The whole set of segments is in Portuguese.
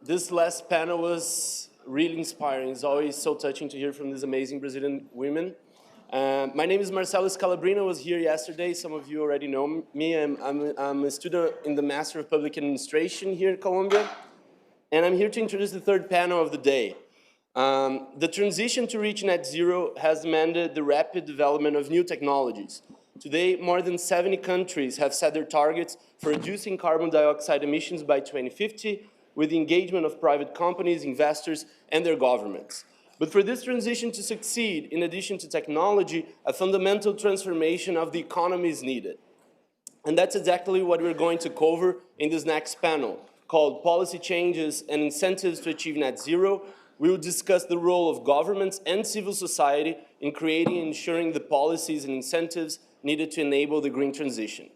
This last panel was really inspiring. It's always so touching to hear from these amazing Brazilian women. My name is Marcelo Scalabrino. I was here yesterday. Some of you already know me. I'm a student in the Master of Public Administration here in Colombia. And I'm here to introduce the third panel of the day. The transition to reach net zero has demanded the rapid development of new technologies. Today, more than 70 countries have set their targets for reducing carbon dioxide emissions by 2050 with the engagement of private companies, investors, and their governments. But for this transition to succeed, in addition to technology, a fundamental transformation of the economy is needed. And that's exactly what we're going to cover in this next panel, called Policy Changes and Incentives to Achieve Net Zero. We will discuss the role of governments and civil society in creating and ensuring the policies and incentives needed to enable the green transition.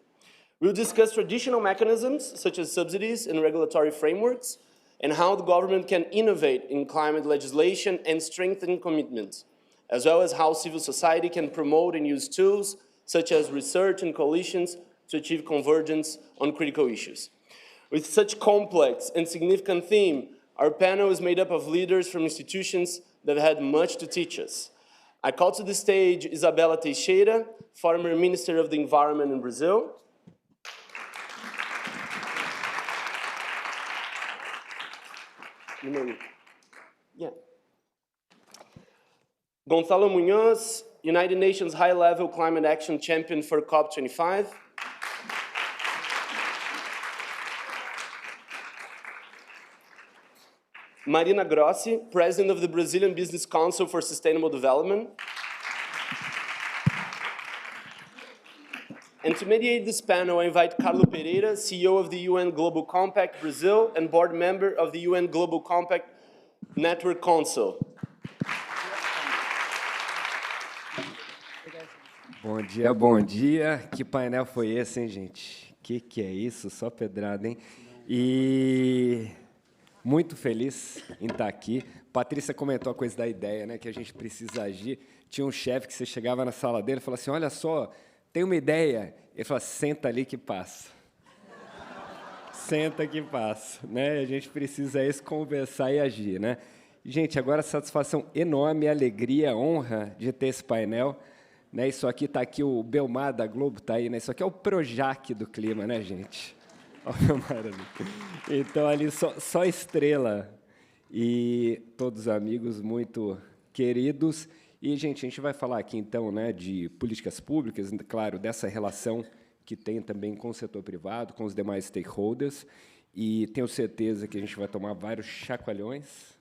We'll discuss traditional mechanisms, such as subsidies and regulatory frameworks, and how the government can innovate in climate legislation and strengthen commitments, as well as how civil society can promote and use tools, such as research and coalitions, to achieve convergence on critical issues. With such complex and significant theme, our panel is made up of leaders from institutions that have had much to teach us. I call to the stage Isabella Teixeira, former Minister of the Environment in Brazil. Yeah. Gonçalo Munoz, United Nations High-Level Climate Action Champion for COP25. Marina Grossi, President of the Brazilian Business Council for Sustainable Development. And to mediate this panel, I invite Carlo Pereira, CEO of the UN Global Compact Brazil and board member of the UN Global Compact Network Council. Bom dia, bom dia. Que painel foi esse, hein, gente? Que é isso? Só pedrada, hein? E muito feliz em estar aqui. Patrícia comentou a coisa da ideia, né? Que a gente precisa agir. Tinha um chefe que você chegava na sala dele e falava assim, olha só, tem uma ideia. Ele falou, senta ali que passa. Senta que passa, né? A gente precisa conversar e agir, né? Gente, agora satisfação enorme, alegria, honra de ter esse painel, né? Isso aqui está aqui, o Belmar da Globo está aí, né? Isso aqui é o Projac do clima, né, gente? Olha, maravilha. Então, ali, só estrela. E todos os amigos muito queridos. E, gente, a gente vai falar aqui, então, né, de políticas públicas, claro, dessa relação que tem também com o setor privado, com os demais stakeholders. E tenho certeza que a gente vai tomar vários chacoalhões.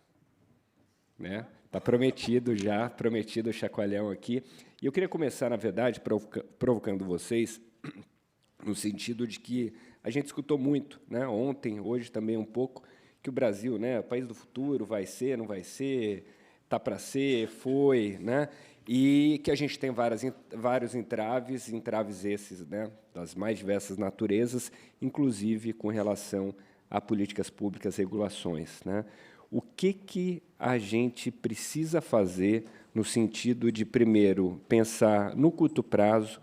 Né? Está prometido já, prometido o chacoalhão aqui. E eu queria começar, na verdade, provocando vocês, no sentido de que a gente escutou muito, né, ontem, hoje também um pouco, que o Brasil, né, o país do futuro, vai ser, não vai ser, está para ser, foi, né, e que a gente tem vários entraves esses, né, das mais diversas naturezas, inclusive com relação a políticas públicas, regulações, né. O que a gente precisa fazer no sentido de, primeiro, pensar no curto prazo,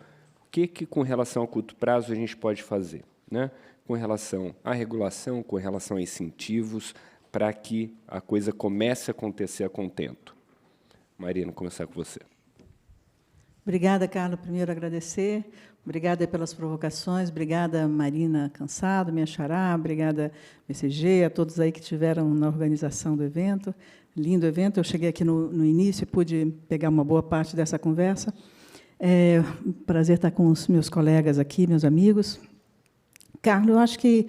o que com relação ao curto prazo, a gente pode fazer, né? Com relação à regulação, com relação a incentivos, para que a coisa comece a acontecer a contento. Marina, vou começar com você. Obrigada, Carlos. Primeiro, agradecer. Obrigada pelas provocações. Obrigada, Marina Cansado, minha xará. Obrigada, BCG, a todos aí que estiveram na organização do evento. Lindo evento. Eu cheguei aqui no início e pude pegar uma boa parte dessa conversa. É um prazer estar com os meus colegas aqui, meus amigos. Carlos, eu acho que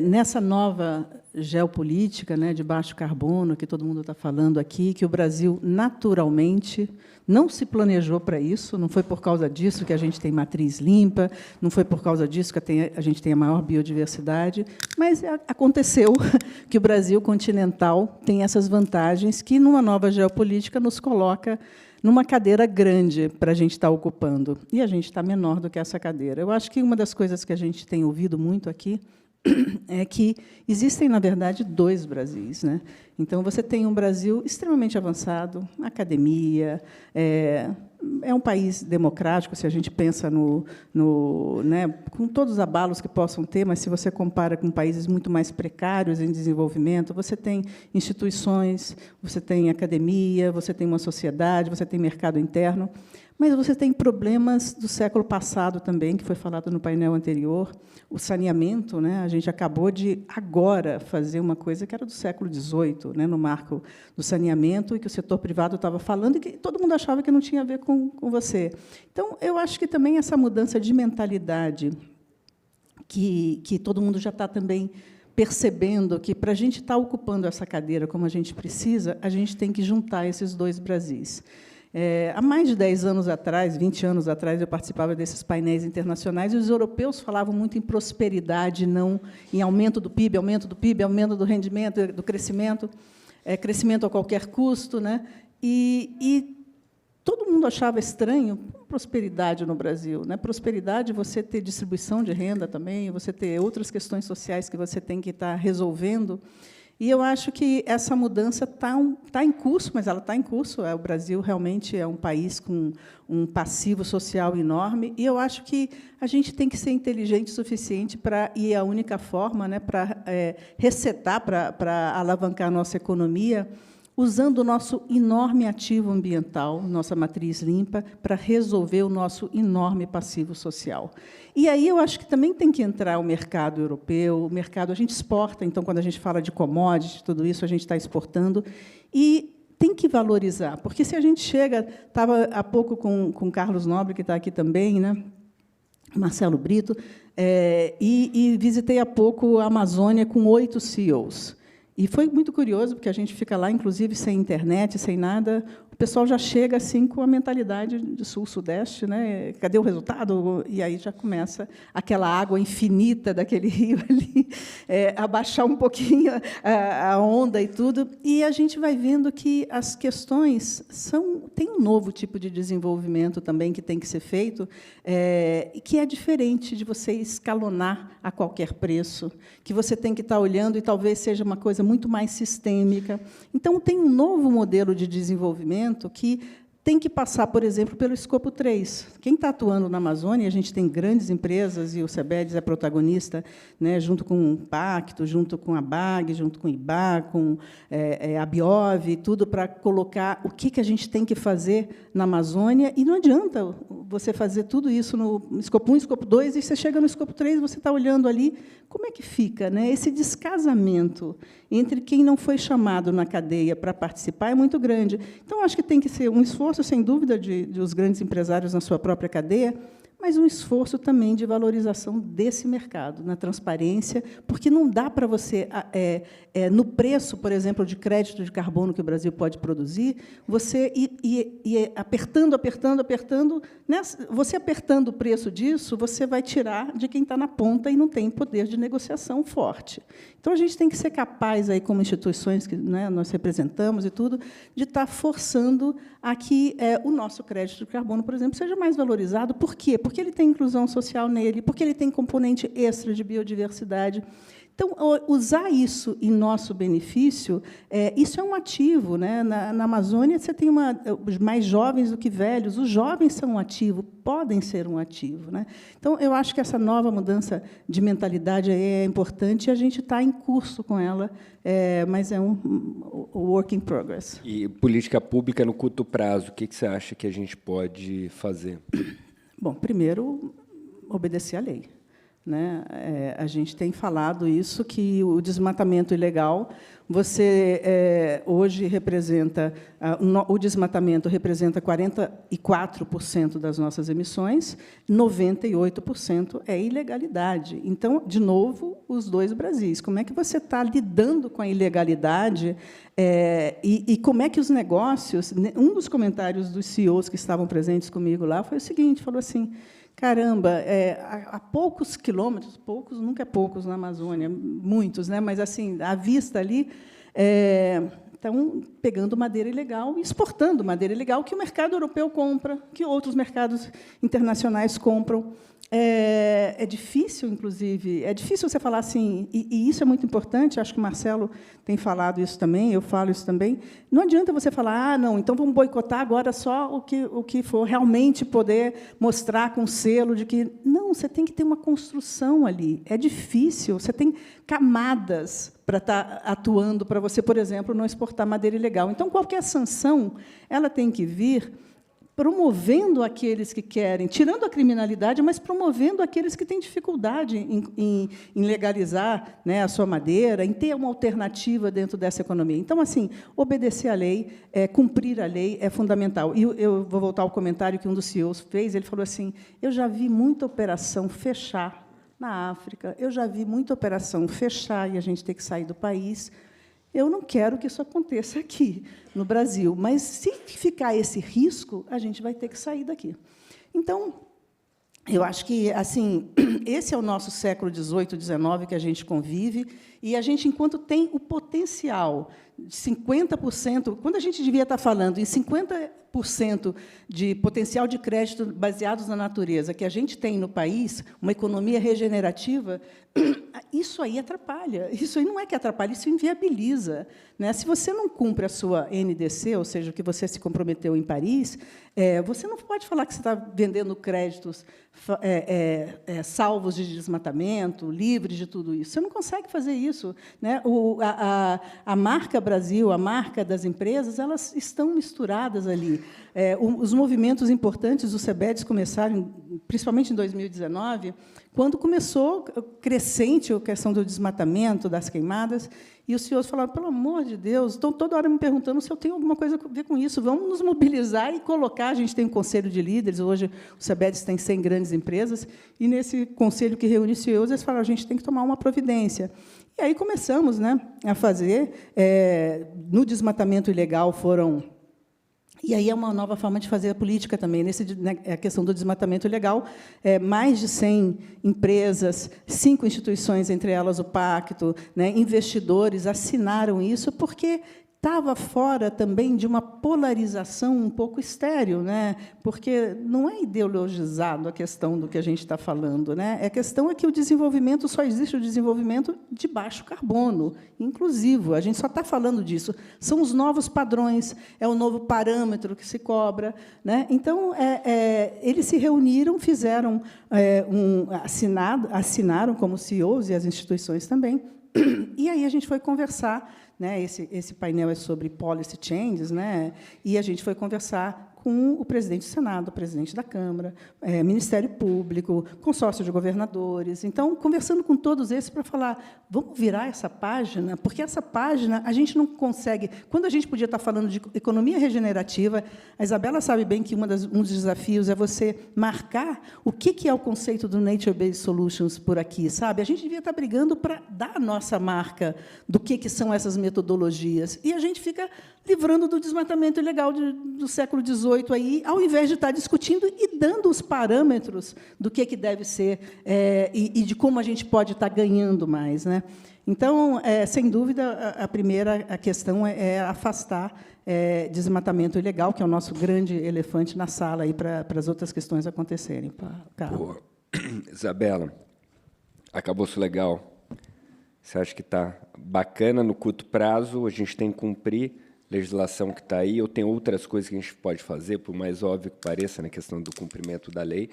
nessa nova geopolítica, né, de baixo carbono, que todo mundo está falando aqui, que o Brasil, naturalmente, não se planejou para isso, não foi por causa disso que a gente tem matriz limpa, não foi por causa disso que a gente tem a maior biodiversidade, mas aconteceu que o Brasil continental tem essas vantagens que, numa nova geopolítica, nos coloca numa cadeira grande para a gente estar ocupando, e a gente está menor do que essa cadeira. Eu acho que uma das coisas que a gente tem ouvido muito aqui é que existem, na verdade, dois Brasis, né? Então, você tem um Brasil extremamente avançado, academia, é um país democrático, se a gente pensa né, com todos os abalos que possam ter, mas se você compara com países muito mais precários em desenvolvimento, você tem instituições, você tem academia, você tem uma sociedade, você tem mercado interno, mas você tem problemas do século passado também, que foi falado no painel anterior, o saneamento, né? A gente acabou de, agora, fazer uma coisa que era do século XVIII, né? No marco do saneamento, e que o setor privado estava falando, e que todo mundo achava que não tinha a ver com você. Então, eu acho que também essa mudança de mentalidade, que todo mundo já está também percebendo que, para a gente estar ocupando essa cadeira como a gente precisa, a gente tem que juntar esses dois Brasis. Há mais de 10 anos atrás, 20 anos atrás, eu participava desses painéis internacionais, e os europeus falavam muito em prosperidade, não em aumento do PIB, aumento do rendimento, do crescimento, crescimento a qualquer custo, né? E todo mundo achava estranho prosperidade no Brasil, né? Prosperidade, você ter distribuição de renda também, você ter outras questões sociais que você tem que estar resolvendo. E eu acho que essa mudança está em curso, mas ela está em curso. O Brasil realmente é um país com um passivo social enorme, e eu acho que a gente tem que ser inteligente o suficiente para, e a única forma, né, para resetar, para alavancar a nossa economia, usando o nosso enorme ativo ambiental, nossa matriz limpa, para resolver o nosso enorme passivo social. E aí eu acho que também tem que entrar o mercado europeu, o mercado, a gente exporta, então, quando a gente fala de commodity, tudo isso a gente está exportando, e tem que valorizar, porque se a gente chega, estava há pouco com o Carlos Nobre, que está aqui também, né, Marcelo Brito, e visitei há pouco a Amazônia com 8 CEOs. E foi muito curioso, porque a gente fica lá, inclusive, sem internet, sem nada. O pessoal já chega assim com a mentalidade de sul-sudeste, né? Cadê o resultado? E aí já começa aquela água infinita daquele rio ali, abaixar um pouquinho a onda e tudo. E a gente vai vendo que as questões tem um novo tipo de desenvolvimento também que tem que ser feito, que é diferente de você escalonar a qualquer preço, que você tem que estar olhando, e talvez seja uma coisa muito mais sistêmica. Então, tem um novo modelo de desenvolvimento que tem que passar, por exemplo, pelo escopo 3. Quem está atuando na Amazônia, a gente tem grandes empresas, e o CEBEDES é protagonista, né, junto com o Pacto, junto com a BAG, junto com o IBA, com a Biov, tudo para colocar o que a gente tem que fazer na Amazônia, e não adianta você fazer tudo isso no escopo 1, escopo 2, e você chega no escopo 3, você está olhando ali, como é que fica, né? Esse descasamento entre quem não foi chamado na cadeia para participar é muito grande. Então, acho que tem que ser um esforço, sem dúvida, de os grandes empresários na sua própria cadeia, mas um esforço também de valorização desse mercado, na transparência, porque não dá para você, no preço, por exemplo, de crédito de carbono que o Brasil pode produzir, você ir apertando, né? Você apertando o preço disso, você vai tirar de quem está na ponta e não tem poder de negociação forte. Então, a gente tem que ser capaz, aí, como instituições que, né, nós representamos e tudo, de estar forçando a que o nosso crédito de carbono, por exemplo, seja mais valorizado. Por quê? Porque ele tem inclusão social nele, porque ele tem componente extra de biodiversidade. Então, usar isso em nosso benefício, isso é um ativo, né? Na Amazônia, você tem os mais jovens do que velhos. Os jovens são um ativo, podem ser um ativo, né? Então, eu acho que essa nova mudança de mentalidade é importante, e a gente está em curso com ela, mas é um work in progress. E política pública no curto prazo, o que você acha que a gente pode fazer? Bom, primeiro, obedecer à lei. Né? A gente tem falado isso, que o desmatamento ilegal, hoje representa, o desmatamento representa 44% das nossas emissões, 98% é ilegalidade. Então, de novo, os dois Brasis. Como é que você está lidando com a ilegalidade, e como é que os negócios... Um dos comentários dos CEOs que estavam presentes comigo lá foi o seguinte, falou assim: caramba, há poucos quilômetros, poucos, nunca é poucos na Amazônia, muitos, né? Mas, assim, à vista ali, Estão pegando madeira ilegal e exportando madeira ilegal que o mercado europeu compra, que outros mercados internacionais compram. É difícil, inclusive, é difícil você falar assim, e isso é muito importante, acho que o Marcelo tem falado isso também, eu falo isso também. Não adianta você falar, não, então vamos boicotar agora só o que for realmente poder mostrar com selo de que... Não, você tem que ter uma construção ali. É difícil, você tem camadas para estar atuando para você, por exemplo, não exportar madeira ilegal. Então, qualquer sanção ela tem que vir promovendo aqueles que querem, tirando a criminalidade, mas promovendo aqueles que têm dificuldade em legalizar, né, a sua madeira, em ter uma alternativa dentro dessa economia. Então, assim, obedecer à lei, cumprir a lei é fundamental. E eu vou voltar ao comentário que um dos CEOs fez, ele falou assim, eu já vi muita operação fechar na África, eu já vi muita operação fechar e a gente ter que sair do país. Eu não quero que isso aconteça aqui, no Brasil, mas, se ficar esse risco, a gente vai ter que sair daqui. Então, eu acho que, assim, esse é o nosso século XVIII, XIX, que a gente convive, e a gente, enquanto tem o potencial de 50%, quando a gente devia estar falando em 50% de potencial de crédito baseados na natureza que a gente tem no país, uma economia regenerativa, isso aí atrapalha. Isso aí não é que atrapalha, isso inviabiliza, né? Se você não cumpre a sua NDC, ou seja, o que você se comprometeu em Paris, você não pode falar que você está vendendo créditos salvos de desmatamento, livres de tudo isso. Você não consegue fazer isso, né? A marca Brasil, a marca das empresas, elas estão misturadas ali. Os movimentos importantes do CEBEDES começaram, principalmente em 2019, quando começou crescente a questão do desmatamento, das queimadas, e os senhores falaram, pelo amor de Deus, estão toda hora me perguntando se eu tenho alguma coisa a ver com isso, vamos nos mobilizar e colocar, a gente tem um conselho de líderes, hoje o CEBEDES tem 100 grandes empresas, e nesse conselho que reúne os CEOs, eles falaram, a gente tem que tomar uma providência. E aí começamos, né, a fazer, no desmatamento ilegal foram... E aí é uma nova forma de fazer a política também. A questão do desmatamento ilegal, mais de 100 empresas, 5 instituições, entre elas o Pacto, né, investidores, assinaram isso porque estava fora também de uma polarização um pouco estéril, né? Porque não é ideologizado a questão do que a gente está falando, né? A questão é que o desenvolvimento, só existe o desenvolvimento de baixo carbono, inclusivo. A gente só está falando disso. São os novos padrões, é o novo parâmetro que se cobra, né? Então, eles se reuniram, fizeram assinaram como CEOs e as instituições também, e aí a gente foi conversar, né, esse painel é sobre policy changes, né, e a gente foi conversar com o presidente do Senado, o presidente da Câmara, Ministério Público, consórcio de governadores. Então, conversando com todos esses para falar, vamos virar essa página, porque essa página a gente não consegue... Quando a gente podia estar falando de economia regenerativa, a Isabela sabe bem que um dos desafios é você marcar o que é o conceito do Nature-Based Solutions por aqui, sabe? A gente devia estar brigando para dar a nossa marca do que são essas metodologias, e a gente fica livrando do desmatamento ilegal do século XVIII, aí, ao invés de estar discutindo e dando os parâmetros do que deve ser e de como a gente pode estar ganhando mais, né? Então, sem dúvida, a primeira questão é afastar desmatamento ilegal, que é o nosso grande elefante na sala aí para as outras questões acontecerem. Pô, Isabela, acabou-se legal. Você acha que está bacana no curto prazo? A gente tem que cumprir legislação que está aí, ou tem outras coisas que a gente pode fazer, por mais óbvio que pareça, na questão do cumprimento da lei,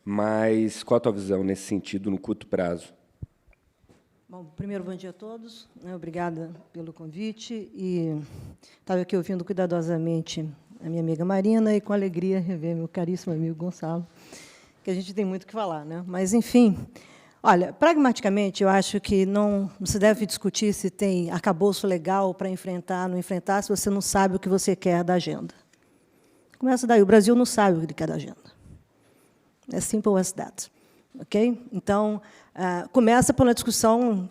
mas qual a tua visão nesse sentido, no curto prazo? Bom, primeiro, bom dia a todos. Obrigada pelo convite. E estava aqui ouvindo cuidadosamente a minha amiga Marina e, com alegria, rever meu caríssimo amigo Gonçalo, que a gente tem muito o que falar, né? Mas, enfim... Olha, pragmaticamente, eu acho que não se deve discutir se tem arcabouço legal para enfrentar, não enfrentar, se você não sabe o que você quer da agenda. Começa daí. O Brasil não sabe o que ele quer da agenda. É simple as that. Okay? Então, começa pela discussão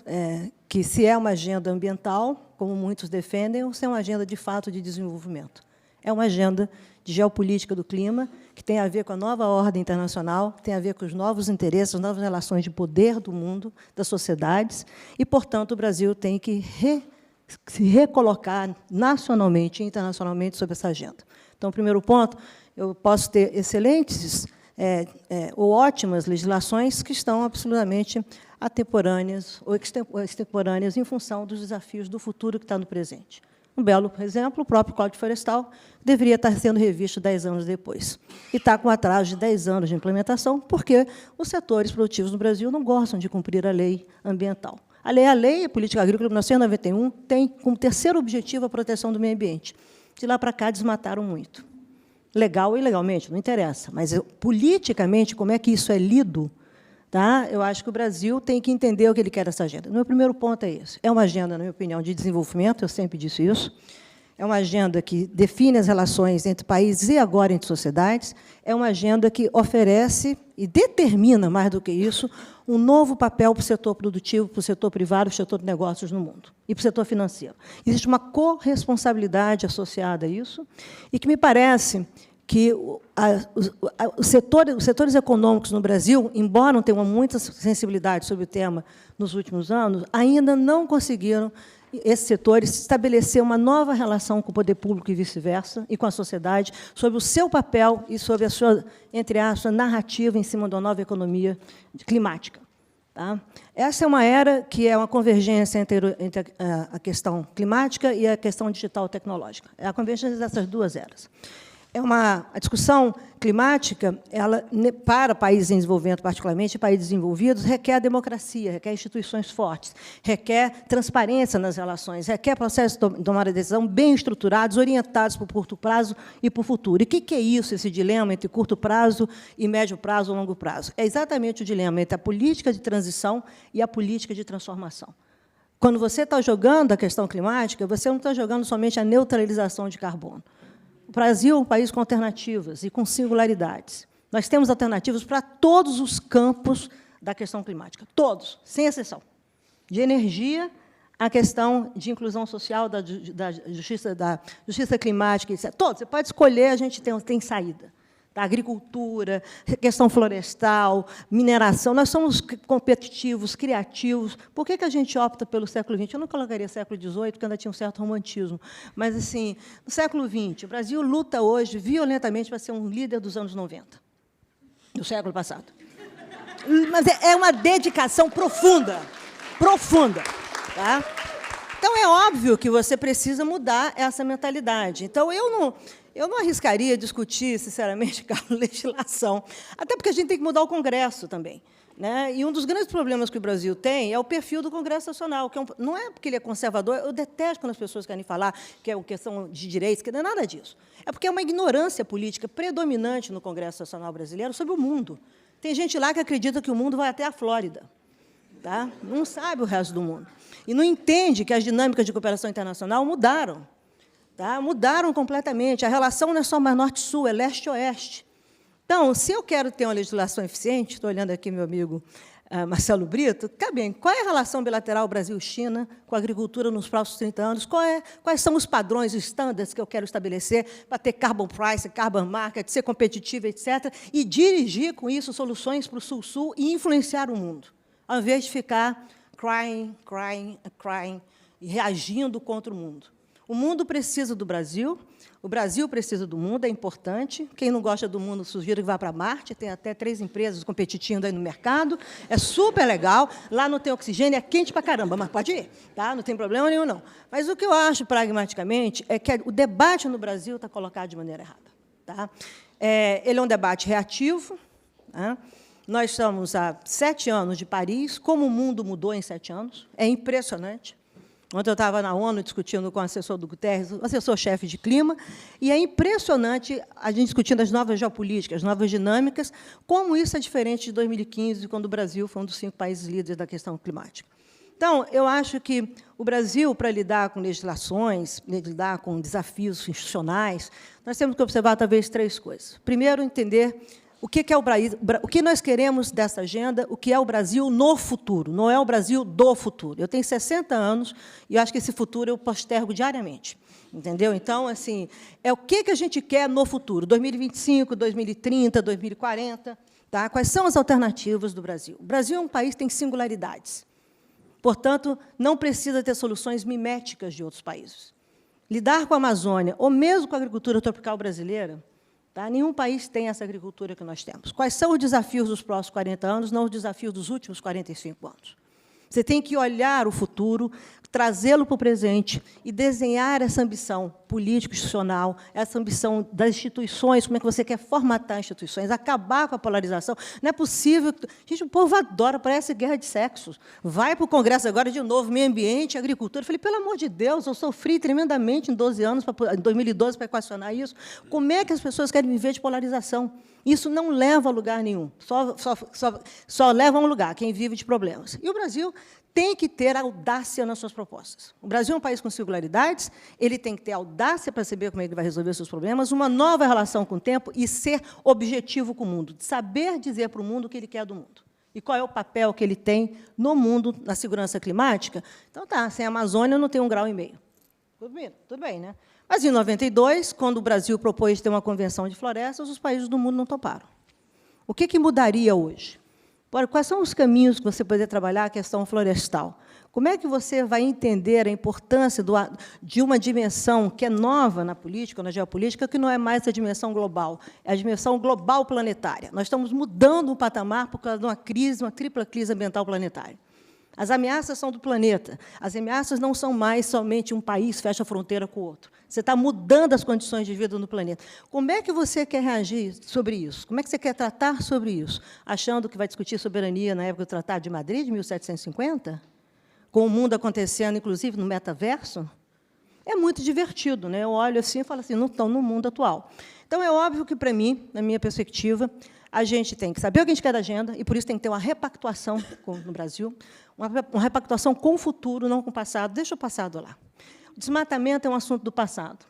que se é uma agenda ambiental, como muitos defendem, ou se é uma agenda, de fato, de desenvolvimento. É uma agenda de geopolítica do clima, que tem a ver com a nova ordem internacional, que tem a ver com os novos interesses, as novas relações de poder do mundo, das sociedades, e, portanto, o Brasil tem que se recolocar nacionalmente e internacionalmente sobre essa agenda. Então, o primeiro ponto, eu posso ter excelentes ou ótimas legislações que estão absolutamente atemporâneas ou extemporâneas em função dos desafios do futuro que está no presente. Um belo exemplo, o próprio Código Florestal deveria estar sendo revisto 10 anos depois. E está com atraso de 10 anos de implementação, porque os setores produtivos no Brasil não gostam de cumprir a lei ambiental. A lei, a Política Agrícola de 1991, tem como terceiro objetivo a proteção do meio ambiente. De lá para cá, desmataram muito. Legal ou ilegalmente, não interessa. Mas, politicamente, como é que isso é lido? Tá? Eu acho que o Brasil tem que entender o que ele quer dessa agenda. O meu primeiro ponto é esse. É uma agenda, na minha opinião, de desenvolvimento, eu sempre disse isso. É uma agenda que define as relações entre países e, agora, entre sociedades. É uma agenda que oferece e determina, mais do que isso, um novo papel para o setor produtivo, para o setor privado, para o setor de negócios no mundo, e para o setor financeiro. Existe uma corresponsabilidade associada a isso, e que me parece que os setores econômicos no Brasil, embora não tenham muita sensibilidade sobre o tema nos últimos anos, ainda não conseguiram, esses setores, estabelecer uma nova relação com o poder público e vice-versa, e com a sociedade, sobre o seu papel e sobre a sua, entre aspas, narrativa em cima de uma nova economia climática. Tá? Essa é uma era que é uma convergência entre a questão climática e a questão digital tecnológica. É a convergência dessas duas eras. A discussão climática, ela, para países em desenvolvimento, particularmente países desenvolvidos, requer democracia, requer instituições fortes, requer transparência nas relações, requer processos de tomada de decisão bem estruturados, orientados para o curto prazo e para o futuro. E o que é isso, esse dilema entre curto prazo e médio prazo ou longo prazo? É exatamente o dilema entre a política de transição e a política de transformação. Quando você está jogando a questão climática, você não está jogando somente a neutralização de carbono. O Brasil é um país com alternativas e com singularidades. Nós temos alternativas para todos os campos da questão climática, todos, sem exceção. De energia, a questão de inclusão social, da justiça climática, etc. Todos, você pode escolher, a gente tem saída. Da agricultura, questão florestal, mineração. Nós somos competitivos, criativos. Por que a gente opta pelo século XX? Eu não colocaria século XVIII, porque ainda tinha um certo romantismo. Mas, assim, no século XX, o Brasil luta hoje violentamente para ser um líder dos anos 90, do século passado. Mas é uma dedicação profunda, profunda. Tá? Então, é óbvio que você precisa mudar essa mentalidade. Então, eu não arriscaria discutir, sinceramente, Carlos, legislação, até porque a gente tem que mudar o Congresso também. Né? E um dos grandes problemas que o Brasil tem é o perfil do Congresso Nacional, que não é porque ele é conservador, eu detesto quando as pessoas querem falar que é uma questão de direitos, que não é nada disso. É porque é uma ignorância política predominante no Congresso Nacional brasileiro sobre o mundo. Tem gente lá que acredita que o mundo vai até a Flórida. Tá? Não sabe o resto do mundo. E não entende que as dinâmicas de cooperação internacional mudaram. Tá? Mudaram completamente. A relação não é só mais norte-sul, é leste-oeste. Então, se eu quero ter uma legislação eficiente, estou olhando aqui meu amigo Marcelo Brito, tá bem, qual é a relação bilateral Brasil-China com a agricultura nos próximos 30 anos? Quais são os padrões, os estándares que eu quero estabelecer para ter carbon price, carbon market, ser competitivo, etc., e dirigir, com isso, soluções para o Sul-Sul e influenciar o mundo, ao invés de ficar crying, e reagindo contra o mundo. O mundo precisa do Brasil, o Brasil precisa do mundo, é importante. Quem não gosta do mundo, sugiro que vá para Marte, tem até 3 empresas competindo aí no mercado, é super legal, lá não tem oxigênio, é quente para caramba, mas pode ir, tá? Não tem problema nenhum, não. Mas o que eu acho, pragmaticamente, é que o debate no Brasil está colocado de maneira errada. Tá? Ele é um debate reativo. Tá? Nós estamos há 7 anos de Paris, como o mundo mudou em 7 anos, é impressionante. Ontem eu estava na ONU discutindo com o assessor do Guterres, o assessor-chefe de clima, e é impressionante a gente discutindo as novas geopolíticas, as novas dinâmicas, como isso é diferente de 2015, quando o Brasil foi um dos 5 países líderes da questão climática. Então, eu acho que o Brasil, para lidar com legislações, lidar com desafios institucionais, nós temos que observar, talvez, 3 coisas. Primeiro, entender o que é o Brasil, o que nós queremos dessa agenda, o que é o Brasil no futuro, não é o Brasil do futuro. Eu tenho 60 anos e eu acho que esse futuro eu postergo diariamente. Entendeu? Então, assim, é o que a gente quer no futuro, 2025, 2030, 2040. Tá? Quais são as alternativas do Brasil? O Brasil é um país que tem singularidades. Portanto, não precisa ter soluções miméticas de outros países. Lidar com a Amazônia, ou mesmo com a agricultura tropical brasileira, tá? Nenhum país tem essa agricultura que nós temos. Quais são os desafios dos próximos 40 anos, não os desafios dos últimos 45 anos? Você tem que olhar o futuro, trazê-lo para o presente e desenhar essa ambição político-institucional, essa ambição das instituições, como é que você quer formatar instituições, acabar com a polarização. Não é possível... Gente, o povo adora, parece guerra de sexos. Vai para o Congresso agora, de novo, meio ambiente, agricultura. Eu falei, pelo amor de Deus, eu sofri tremendamente em 2012 para equacionar isso. Como é que as pessoas querem viver de polarização? Isso não leva a lugar nenhum, só leva a um lugar, quem vive de problemas. E o Brasil tem que ter audácia nas suas propostas. O Brasil é um país com singularidades, ele tem que ter audácia para saber como ele vai resolver seus problemas, uma nova relação com o tempo e ser objetivo com o mundo, saber dizer para o mundo o que ele quer do mundo. E qual é o papel que ele tem no mundo, na segurança climática? Então, tá, sem a Amazônia não tem 1,5 graus. Tudo bem, né? Mas, em 92, quando o Brasil propôs ter uma convenção de florestas, os países do mundo não toparam. O que mudaria hoje? Quais são os caminhos que você poderia trabalhar a questão florestal? Como é que você vai entender a importância de uma dimensão que é nova na política, na geopolítica, que não é mais a dimensão global, é a dimensão global planetária. Nós estamos mudando o patamar por causa de uma crise, uma tripla crise ambiental planetária. As ameaças são do planeta. As ameaças não são mais somente um país fecha a fronteira com o outro. Você está mudando as condições de vida no planeta. Como é que você quer reagir sobre isso? Como é que você quer tratar sobre isso? Achando que vai discutir soberania na época do Tratado de Madrid, de 1750? Com o mundo acontecendo, inclusive, no metaverso? É muito divertido, né? Eu olho assim e falo assim, não estão no mundo atual. Então, é óbvio que, para mim, na minha perspectiva, a gente tem que saber o que a gente quer da agenda, e, por isso, tem que ter uma repactuação no Brasil, uma repactuação com o futuro, não com o passado. Deixa o passado lá. O desmatamento é um assunto do passado,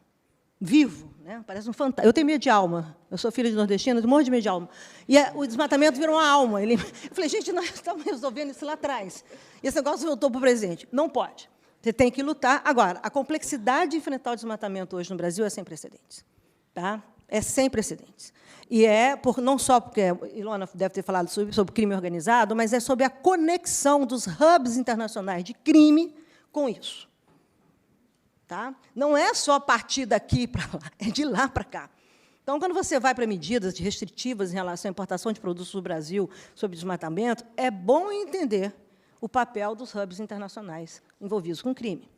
vivo, né? Parece um fantasma. Eu tenho medo de alma. Eu sou filha de nordestina, eu tenho um monte de medo de alma. E o desmatamento virou uma alma. Eu falei, gente, nós estamos resolvendo isso lá atrás. E esse negócio voltou para o presente. Não pode. Você tem que lutar. Agora, a complexidade de enfrentar o desmatamento hoje no Brasil é sem precedentes. Tá? É sem precedentes. E não só porque a Ilona deve ter falado sobre crime organizado, mas é sobre a conexão dos hubs internacionais de crime com isso. Tá? Não é só partir daqui para lá, é de lá para cá. Então, quando você vai para medidas restritivas em relação à importação de produtos do Brasil sobre desmatamento, é bom entender o papel dos hubs internacionais envolvidos com crime.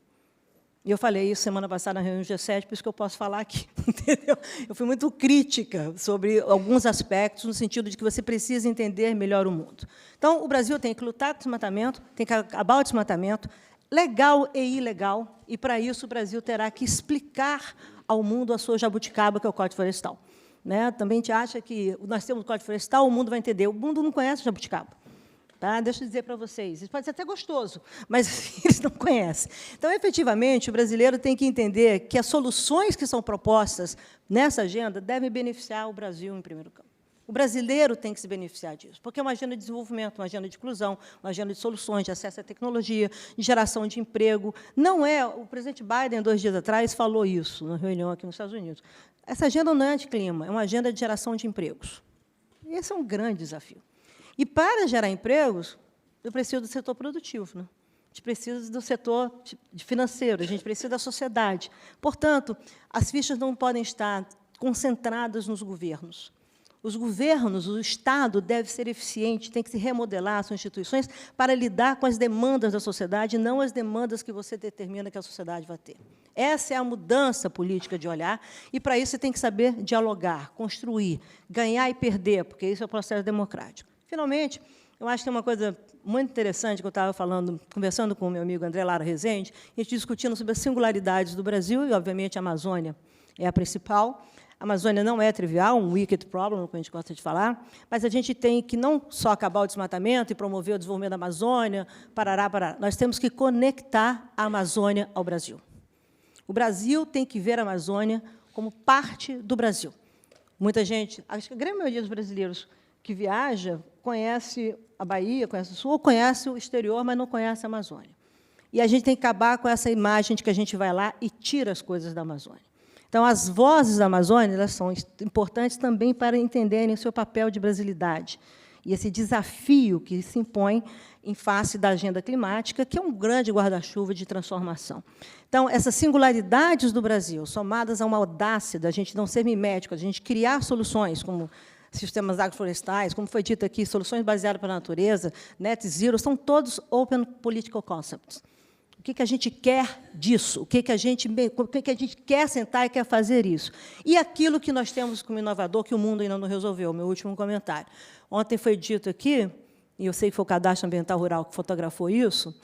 E eu falei isso semana passada na reunião do G7, por isso que eu posso falar aqui. Entendeu? Eu fui muito crítica sobre alguns aspectos, no sentido de que você precisa entender melhor o mundo. Então, o Brasil tem que lutar com o desmatamento, tem que acabar o desmatamento, legal e ilegal, e, para isso, o Brasil terá que explicar ao mundo a sua jabuticaba, que é o Código Florestal. Né? Também a gente acha que nós temos o Código Florestal, o mundo vai entender. O mundo não conhece o jabuticaba. Tá? Deixa eu dizer para vocês, isso pode ser até gostoso, mas eles não conhecem. Então, efetivamente, o brasileiro tem que entender que as soluções que são propostas nessa agenda devem beneficiar o Brasil, em primeiro campo. O brasileiro tem que se beneficiar disso, porque é uma agenda de desenvolvimento, uma agenda de inclusão, uma agenda de soluções, de acesso à tecnologia, de geração de emprego. Não é... O presidente Biden, 2 dias atrás, falou isso na reunião aqui nos Estados Unidos. Essa agenda não é de clima, é uma agenda de geração de empregos. E esse é um grande desafio. E, para gerar empregos, eu preciso do setor produtivo, né? A gente precisa do setor financeiro, a gente precisa da sociedade. Portanto, as fichas não podem estar concentradas nos governos. Os governos, o Estado deve ser eficiente, tem que se remodelar suas instituições para lidar com as demandas da sociedade, e não as demandas que você determina que a sociedade vai ter. Essa é a mudança política de olhar, e, para isso, você tem que saber dialogar, construir, ganhar e perder, porque isso é o processo democrático. Finalmente, eu acho que tem uma coisa muito interessante que eu estava conversando com o meu amigo André Lara Rezende, a gente discutindo sobre as singularidades do Brasil, e, obviamente, a Amazônia é a principal. A Amazônia não é trivial, um wicked problem, como a gente gosta de falar, mas a gente tem que não só acabar o desmatamento e promover o desenvolvimento da Amazônia, parará. Nós temos que conectar a Amazônia ao Brasil. O Brasil tem que ver a Amazônia como parte do Brasil. Muita gente, acho que a grande maioria dos brasileiros que viaja conhece a Bahia, conhece o Sul, ou conhece o exterior, mas não conhece a Amazônia. E a gente tem que acabar com essa imagem de que a gente vai lá e tira as coisas da Amazônia. Então, as vozes da Amazônia elas são importantes também para entenderem o seu papel de brasilidade e esse desafio que se impõe em face da agenda climática, que é um grande guarda-chuva de transformação. Então, essas singularidades do Brasil, somadas a uma audácia da gente não ser mimético, a gente criar soluções como sistemas agroflorestais, como foi dito aqui, soluções baseadas pela natureza, net zero, são todos open political concepts. O que a gente quer disso? O que a gente quer sentar e quer fazer isso? E aquilo que nós temos como inovador, que o mundo ainda não resolveu, meu último comentário. Ontem foi dito aqui, e eu sei que foi o Cadastro Ambiental Rural que fotografou isso,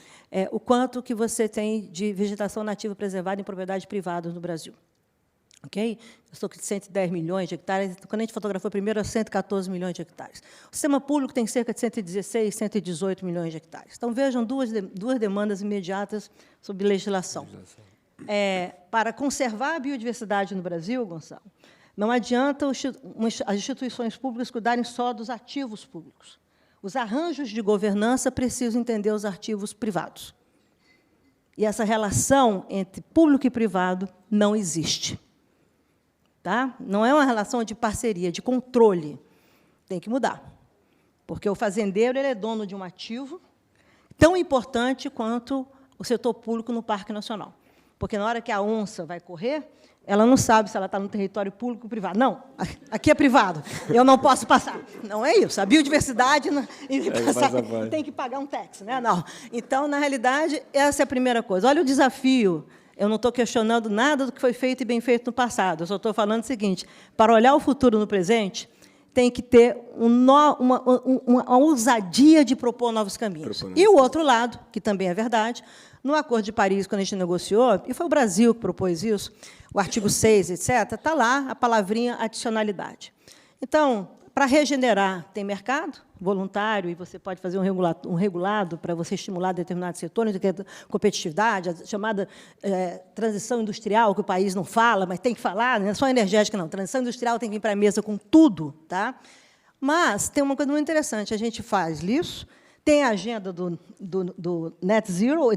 o quanto que você tem de vegetação nativa preservada em propriedade privada no Brasil. Okay? Eu estou com 110 milhões de hectares, quando a gente fotografou primeiro, era 114 milhões de hectares. O sistema público tem cerca de 116, 118 milhões de hectares. Então, vejam duas demandas imediatas sobre legislação. Para conservar a biodiversidade no Brasil, Gonçalo, não adianta as instituições públicas cuidarem só dos ativos públicos. Os arranjos de governança precisam entender os ativos privados. E essa relação entre público e privado não existe. Tá? Não é uma relação de parceria, de controle. Tem que mudar. Porque o fazendeiro ele é dono de um ativo tão importante quanto o setor público no Parque Nacional. Porque, na hora que a onça vai correr, ela não sabe se ela está no território público ou privado. Não, aqui é privado, eu não posso passar. Não é isso. A biodiversidade tem que pagar um tax. Né? Não. Então, na realidade, essa é a primeira coisa. Olha o desafio. Eu não estou questionando nada do que foi feito e bem feito no passado. Eu só estou falando o seguinte, para olhar o futuro no presente, tem que ter uma ousadia de propor novos caminhos. E o outro lado, que também é verdade, no Acordo de Paris, quando a gente negociou, e foi o Brasil que propôs isso, o artigo 6, etc., está lá a palavrinha adicionalidade. Então, para regenerar, tem mercado voluntário, e você pode fazer um regulado para você estimular determinados setores, competitividade, a chamada transição industrial, que o país não fala, mas tem que falar, não é só energética, não. Transição industrial tem que vir para a mesa com tudo. Tá? Mas tem uma coisa muito interessante, a gente faz isso, tem a agenda do net zero,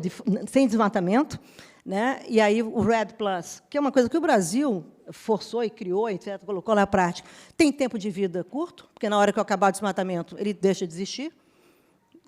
sem desmatamento, né? E aí o REDD+, que é uma coisa que o Brasil forçou e criou, etc., colocou na prática, tem tempo de vida curto, porque, na hora que eu acabar o desmatamento, ele deixa de existir.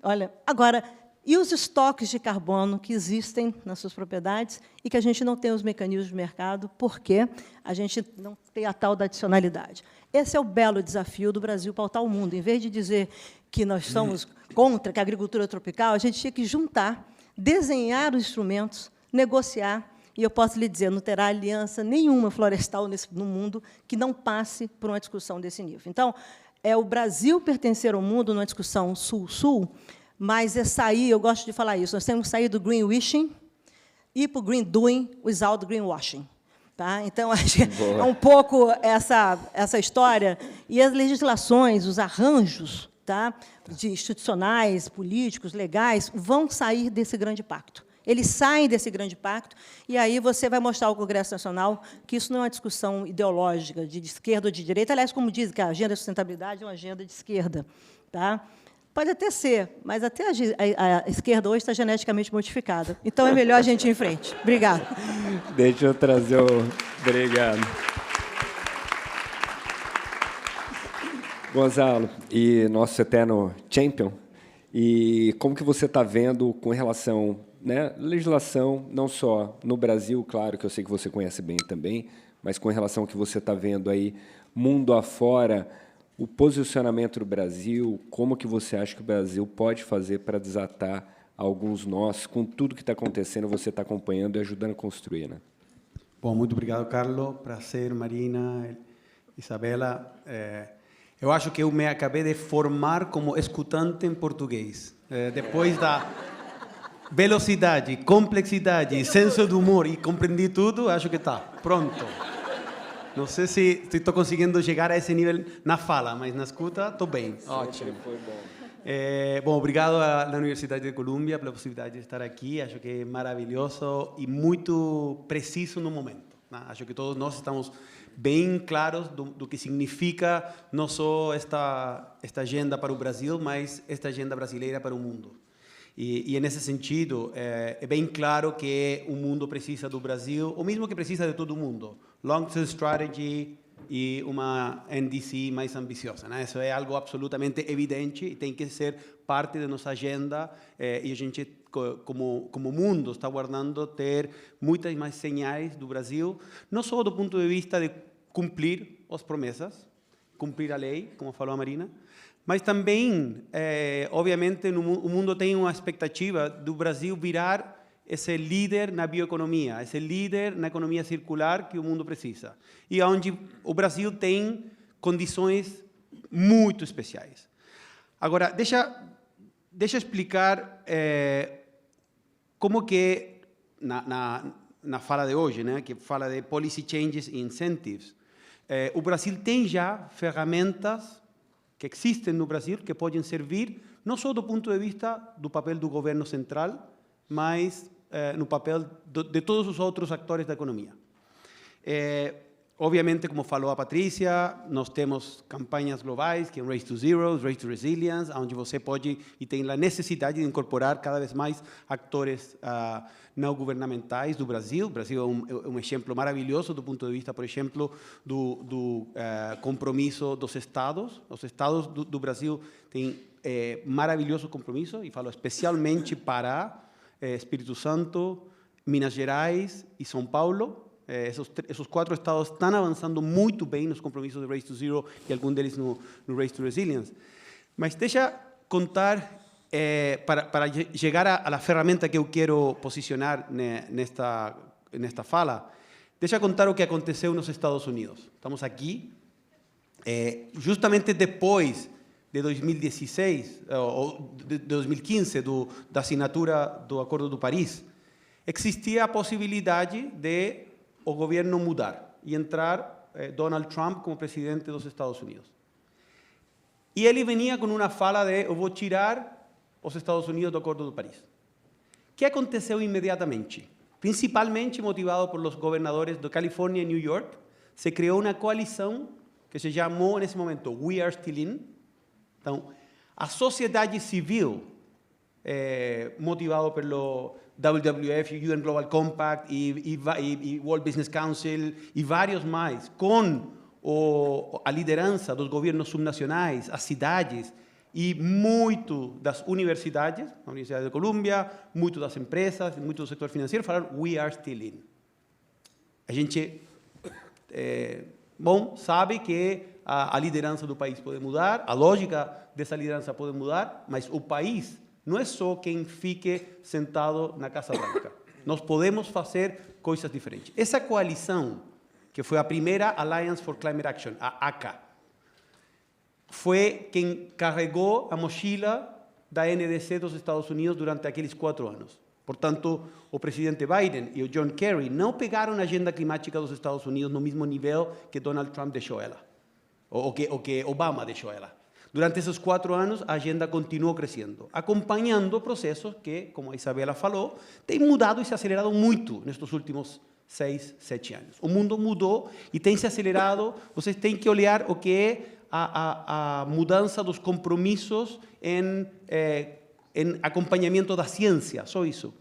Olha, agora, e os estoques de carbono que existem nas suas propriedades e que a gente não tem os mecanismos de mercado, porque a gente não tem a tal da adicionalidade. Esse é o belo desafio do Brasil pautar o mundo. Em vez de dizer que nós somos contra que a agricultura tropical, a gente tinha que juntar, desenhar os instrumentos, negociar, e eu posso lhe dizer, não terá aliança nenhuma florestal no mundo que não passe por uma discussão desse nível. Então, é o Brasil pertencer ao mundo numa discussão sul-sul, mas é sair, eu gosto de falar isso, nós temos que sair do greenwashing e ir para o green doing without greenwashing. Tá? Então, acho que é um pouco essa história. E as legislações, os arranjos, tá, de institucionais, políticos, legais, vão sair desse grande pacto. Eles saem desse grande pacto, e aí você vai mostrar ao Congresso Nacional que isso não é uma discussão ideológica, de esquerda ou de direita. Aliás, como dizem, que a agenda de sustentabilidade é uma agenda de esquerda. Tá? Pode até ser, mas até a esquerda hoje está geneticamente modificada. Então, é melhor a gente ir em frente. Obrigada. Deixa eu trazer o... Obrigado. Gonzalo, e nosso eterno champion, e como que você está vendo com relação... Né, legislação, não só no Brasil, claro, que eu sei que você conhece bem também, mas com relação ao que você está vendo aí, mundo afora, o posicionamento do Brasil, como que você acha que o Brasil pode fazer para desatar alguns nós, com tudo que está acontecendo, você está acompanhando e ajudando a construir, né? Bom, muito obrigado, Carlos. Prazer, Marina, Isabela. Eu acho que eu me acabei de formar como escutante em português. Depois da... velocidade, complexidade, senso de humor e compreendi tudo, acho que está pronto. Não sei se estou conseguindo chegar a esse nível na fala, mas na escuta estou bem. Ótimo. Foi bom. Bom, obrigado à Universidade de Colômbia pela possibilidade de estar aqui. Acho que é maravilhoso e muito preciso no momento. Acho que todos nós estamos bem claros do que significa não só esta agenda para o Brasil, mas esta agenda brasileira para o mundo. E nesse sentido, é bem claro que o mundo precisa do Brasil, o mesmo que precisa de todo mundo. Long-term strategy, e uma NDC mais ambiciosa, né? Isso é algo absolutamente evidente e tem que ser parte da nossa agenda, e a gente, como mundo, está aguardando ter muitas mais señais do Brasil, não só do ponto de vista de cumprir as promessas, cumprir a lei, como falou a Marina, mas também, obviamente, o mundo tem uma expectativa do Brasil virar esse líder na bioeconomia, esse líder na economia circular que o mundo precisa. E onde o Brasil tem condições muito especiais. Agora, deixa explicar como que, na fala de hoje, né, que fala de policy changes e incentives, o Brasil tem já ferramentas que existem no Brasil que podem servir, não só do ponto de vista do papel do governo central, mas no papel de todos os outros atores da economia. Obviamente, como falou a Patrícia, nós temos campanhas globais, que é Race to Zero, Race to Resilience, onde você pode e tem a necessidade de incorporar cada vez mais atores não governamentais do Brasil. O Brasil é um exemplo maravilhoso do ponto de vista, por exemplo, do compromisso dos estados. Os estados do Brasil têm maravilhoso compromisso, e falo especialmente para Espírito Santo, Minas Gerais e São Paulo. Esses 4 estados estão avançando muito bem nos compromissos do Race to Zero e alguns deles no Race to Resilience. Mas deixa contar, para chegar à ferramenta que eu quero posicionar nesta fala, deixa contar o que aconteceu nos Estados Unidos. Estamos aqui, justamente depois de 2016, ou de 2015, da assinatura do Acordo de Paris, existia a possibilidade de o governo mudar e entrar Donald Trump como presidente dos Estados Unidos. E ele vinha com uma fala de eu vou tirar os Estados Unidos do Acordo de Paris. O que aconteceu imediatamente? Principalmente motivado por os governadores de Califórnia e New York, se criou uma coalição que se chamou, nesse momento, We Are Still In. Então, a sociedade civil, motivado pelo WWF, UN Global Compact e World Business Council e vários mais, com a liderança dos governos subnacionais, as cidades e muito das universidades, a Universidade de Colômbia, muito das empresas, muito do setor financeiro, falaram we are still in. A gente, sabe que a liderança do país pode mudar, a lógica dessa liderança pode mudar, mas o país não é só quem fique sentado na Casa Branca. Nós podemos fazer coisas diferentes. Essa coalição, que foi a primeira Alliance for Climate Action, a ACA, foi quem carregou a mochila da NDC dos Estados Unidos durante aqueles 4 anos. Portanto, o presidente Biden e o John Kerry não pegaram a agenda climática dos Estados Unidos no mesmo nível que Donald Trump deixou ela, ou que Obama deixou ela. Durante esses 4 anos, a agenda continuou crescendo, acompanhando processos que, como a Isabela falou, têm mudado e se acelerado muito nestes últimos 6, 7 anos. O mundo mudou e tem se acelerado. Vocês têm que olhar o que é a mudança dos compromissos em acompanhamento da ciência, só isso.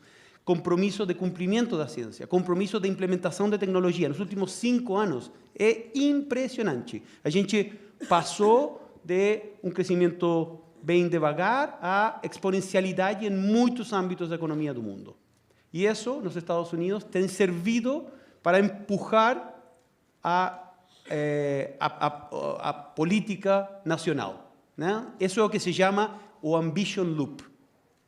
Compromisso de cumprimento da ciência, compromisso de implementação de tecnologia. Nos últimos 5 anos, é impressionante. A gente passou de um crescimento bem devagar a exponencialidade em muitos âmbitos da economia do mundo. E isso, nos Estados Unidos, tem servido para empurrar a política nacional, né? Isso é o que se chama o ambition loop.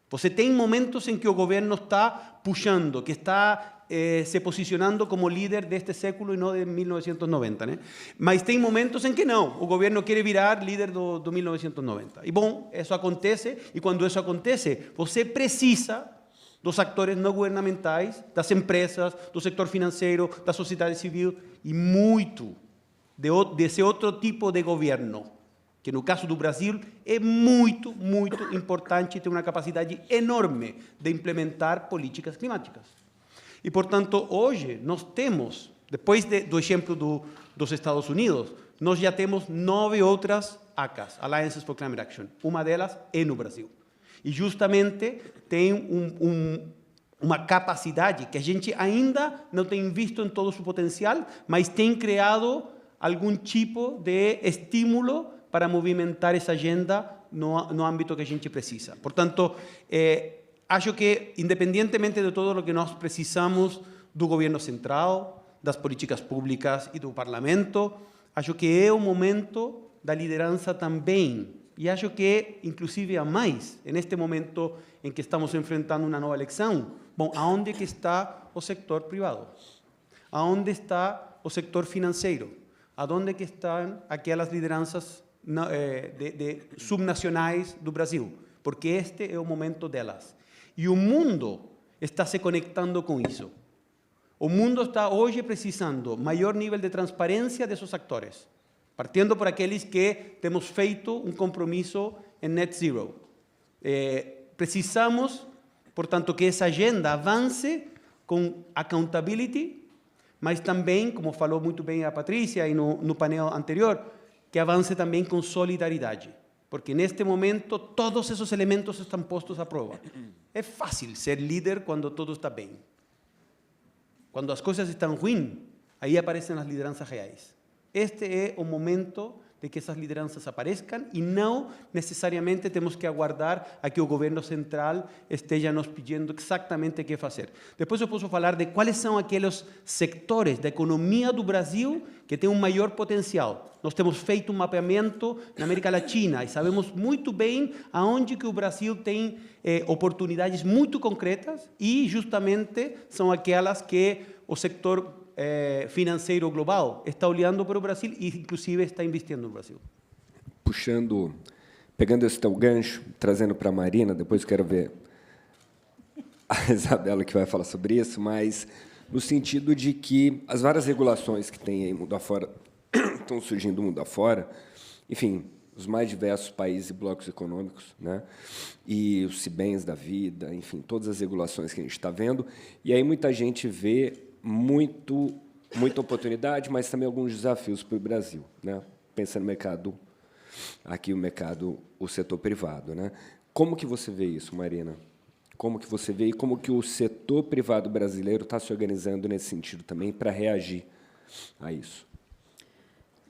Você tem momentos em que o governo está puxando, que está se posicionando como líder deste século e não de 1990, né? Mas tem momentos em que não, o governo quer virar líder do 1990. E bom, isso acontece, e quando isso acontece, você precisa dos atores não governamentais, das empresas, do setor financeiro, da sociedade civil e muito desse outro tipo de governo, que no caso do Brasil é muito, muito importante ter uma capacidade enorme de implementar políticas climáticas. E, portanto, hoje nós temos, depois do exemplo dos Estados Unidos, nós já temos 9 outras ACAs, Alliances for Climate Action. Uma delas é no Brasil. E justamente tem uma capacidade que a gente ainda não tem visto em todo o seu potencial, mas tem criado algum tipo de estímulo para movimentar essa agenda no âmbito que a gente precisa. Portanto, acho que, independentemente de todo o que nós precisamos do governo central, das políticas públicas e do parlamento, acho que é o momento da liderança também. E acho que, inclusive, a mais, neste momento em que estamos enfrentando uma nova eleição, bom, aonde que está o setor privado? Aonde está o setor financeiro? Aonde que estão aquelas lideranças subnacionais do Brasil? Porque este é o momento delas. E o mundo está se conectando com isso. O mundo está hoje precisando maior nível de transparência desses atores, partindo por aqueles que temos feito um compromisso em net zero. Precisamos, portanto, que essa agenda avance com accountability, mas também, como falou muito bem a Patrícia e no painel anterior, que avance também com solidariedade. Porque, neste momento, todos esses elementos estão postos à prova. É fácil ser líder quando tudo está bem. Quando as coisas estão ruins, aí aparecem as lideranças reais. Este é o momento de que essas lideranças apareçam e não necessariamente temos que aguardar a que o governo central esteja nos pedindo exatamente o que fazer. Depois eu posso falar de quais são aqueles setores da economia do Brasil que têm um maior potencial. Nós temos feito um mapeamento na América Latina e sabemos muito bem aonde que o Brasil tem oportunidades muito concretas e justamente são aquelas que o setor financeiro global está olhando para o Brasil e, inclusive, está investindo no Brasil. Pegando esse teu gancho, trazendo para a Marina, depois quero ver a Isabela que vai falar sobre isso, mas no sentido de que as várias regulações que tem aí mundo afora, estão surgindo mundo afora, enfim, os mais diversos países e blocos econômicos, né? E os CIBENs da vida, enfim, todas as regulações que a gente está vendo, e aí muita gente vê muita oportunidade, mas também alguns desafios para o Brasil, né? Pensando no mercado, aqui o setor privado, né? Como que você vê isso, Marina? Como que você vê e como que o setor privado brasileiro está se organizando nesse sentido também para reagir a isso?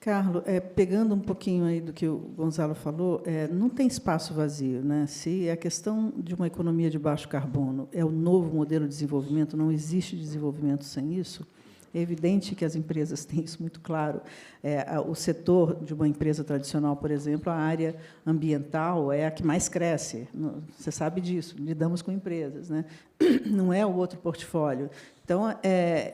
Carlos, pegando um pouquinho aí do que o Gonzalo falou, não tem espaço vazio, né? Se a questão de uma economia de baixo carbono é o novo modelo de desenvolvimento, não existe desenvolvimento sem isso. É evidente que as empresas têm isso muito claro. O setor de uma empresa tradicional, por exemplo, a área ambiental é a que mais cresce. Você sabe disso, lidamos com empresas, né? Não é o outro portfólio. Então,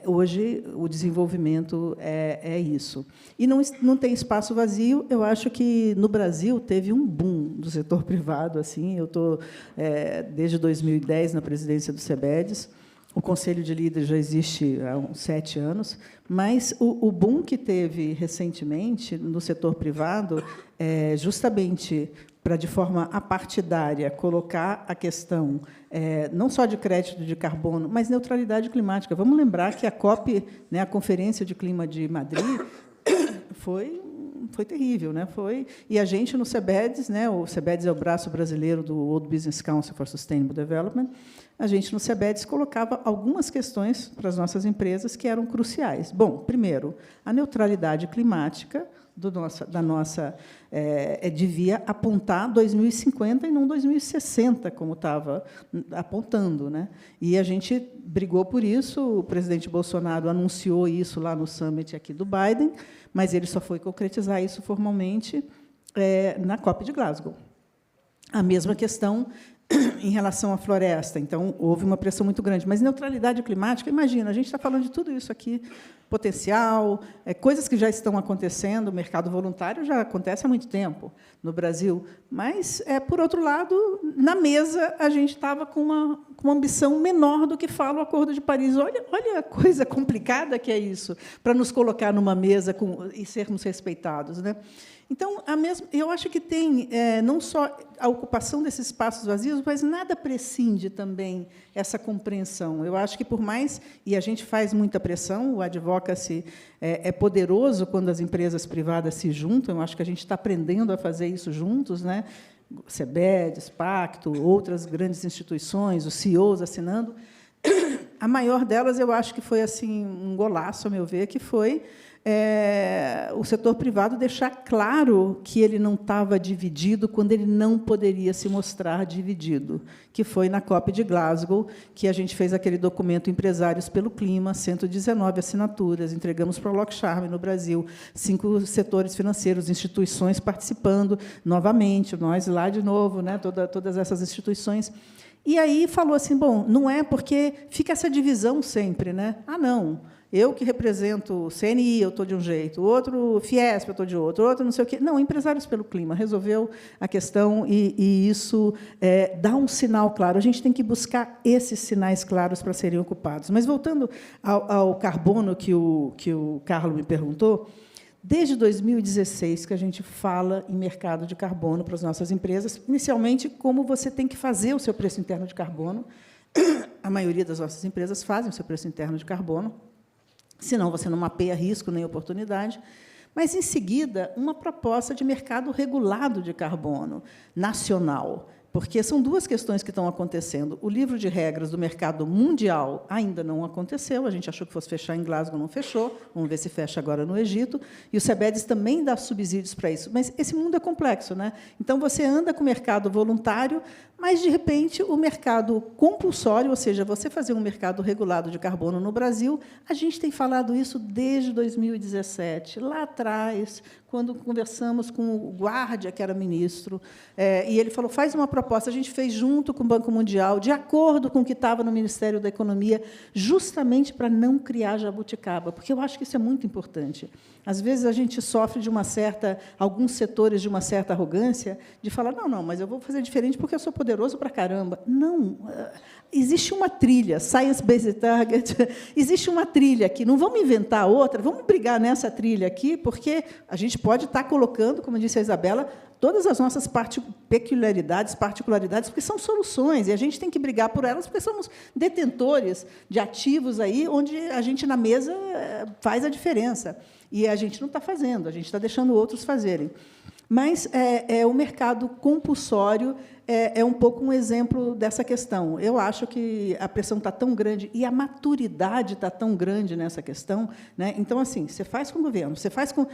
hoje, o desenvolvimento é isso. E não tem espaço vazio. Eu acho que, no Brasil, teve um boom do setor privado. Assim, eu estou, desde 2010, na presidência do SEBEDES. O Conselho de Líderes já existe há uns 7 anos, mas o boom que teve recentemente no setor privado é justamente para, de forma apartidária, colocar a questão não só de crédito de carbono, mas neutralidade climática. Vamos lembrar que a COP, né, a Conferência de Clima de Madrid, foi terrível, né? E a gente no SEBEDES, né? O SEBEDES é o braço brasileiro do World Business Council for Sustainable Development. A gente no SEBEDES colocava algumas questões para as nossas empresas que eram cruciais. Bom, primeiro, a neutralidade climática devia apontar 2050 e não 2060, como estava apontando, né? E a gente brigou por isso. O presidente Bolsonaro anunciou isso lá no summit aqui do Biden, mas ele só foi concretizar isso formalmente na COP de Glasgow. A mesma questão em relação à floresta. Então, houve uma pressão muito grande. Mas neutralidade climática, imagina, a gente está falando de tudo isso aqui, potencial, coisas que já estão acontecendo, o mercado voluntário já acontece há muito tempo no Brasil. Mas, por outro lado, na mesa, a gente estava com uma ambição menor do que fala o Acordo de Paris. Olha a coisa complicada que é isso, para nos colocar numa mesa e sermos respeitados, né? Então, eu acho que tem não só a ocupação desses espaços vazios, mas nada prescinde também essa compreensão. Eu acho que, por mais, e a gente faz muita pressão, o advocacy é poderoso quando as empresas privadas se juntam, eu acho que a gente está aprendendo a fazer isso juntos, né? SEBEDES, Pacto, outras grandes instituições, os CEOs assinando. A maior delas, eu acho que foi assim um golaço, a meu ver, que foi o setor privado deixar claro que ele não estava dividido quando ele não poderia se mostrar dividido, que foi na COP de Glasgow, que a gente fez aquele documento Empresários pelo Clima, 119 assinaturas, entregamos para o Lock Charme, no Brasil, 5 setores financeiros, instituições participando novamente, nós lá de novo, né, todas essas instituições. E aí falou assim, bom, não é porque fica essa divisão sempre, né? Ah, não, eu que represento o CNI, eu estou de um jeito, o outro Fiesp, eu estou de outro não sei o quê. Não, Empresários pelo Clima resolveu a questão e isso dá um sinal claro. A gente tem que buscar esses sinais claros para serem ocupados. Mas, voltando ao carbono que o Carlos me perguntou, desde 2016 que a gente fala em mercado de carbono para as nossas empresas, inicialmente, como você tem que fazer o seu preço interno de carbono. A maioria das nossas empresas fazem o seu preço interno de carbono, senão você não mapeia risco nem oportunidade. Mas, em seguida, uma proposta de mercado regulado de carbono nacional, porque são 2 questões que estão acontecendo. O livro de regras do mercado mundial ainda não aconteceu, a gente achou que fosse fechar em Glasgow, não fechou, vamos ver se fecha agora no Egito, e o SEBEDES também dá subsídios para isso. Mas esse mundo é complexo, né? Então, você anda com o mercado voluntário, mas, de repente, o mercado compulsório, ou seja, você fazer um mercado regulado de carbono no Brasil, a gente tem falado isso desde 2017, lá atrás, quando conversamos com o Guardia, que era ministro, e ele falou, faz uma proposta, a gente fez junto com o Banco Mundial, de acordo com o que estava no Ministério da Economia, justamente para não criar jabuticaba, porque eu acho que isso é muito importante. Às vezes, a gente sofre de alguns setores de uma certa arrogância, de falar, não, mas eu vou fazer diferente porque eu sou poderoso para caramba. Não, existe uma trilha, Science-Based Target, existe uma trilha aqui, não vamos inventar outra, vamos brigar nessa trilha aqui, porque a gente pode estar colocando, como disse a Isabela, todas as nossas particularidades, porque são soluções, e a gente tem que brigar por elas, porque somos detentores de ativos aí, onde a gente, na mesa, faz a diferença. E a gente não está fazendo, a gente está deixando outros fazerem. Mas o mercado compulsório é um pouco um exemplo dessa questão. Eu acho que a pressão está tão grande e a maturidade está tão grande nessa questão, né? Então, assim, você faz com o governo, você faz com...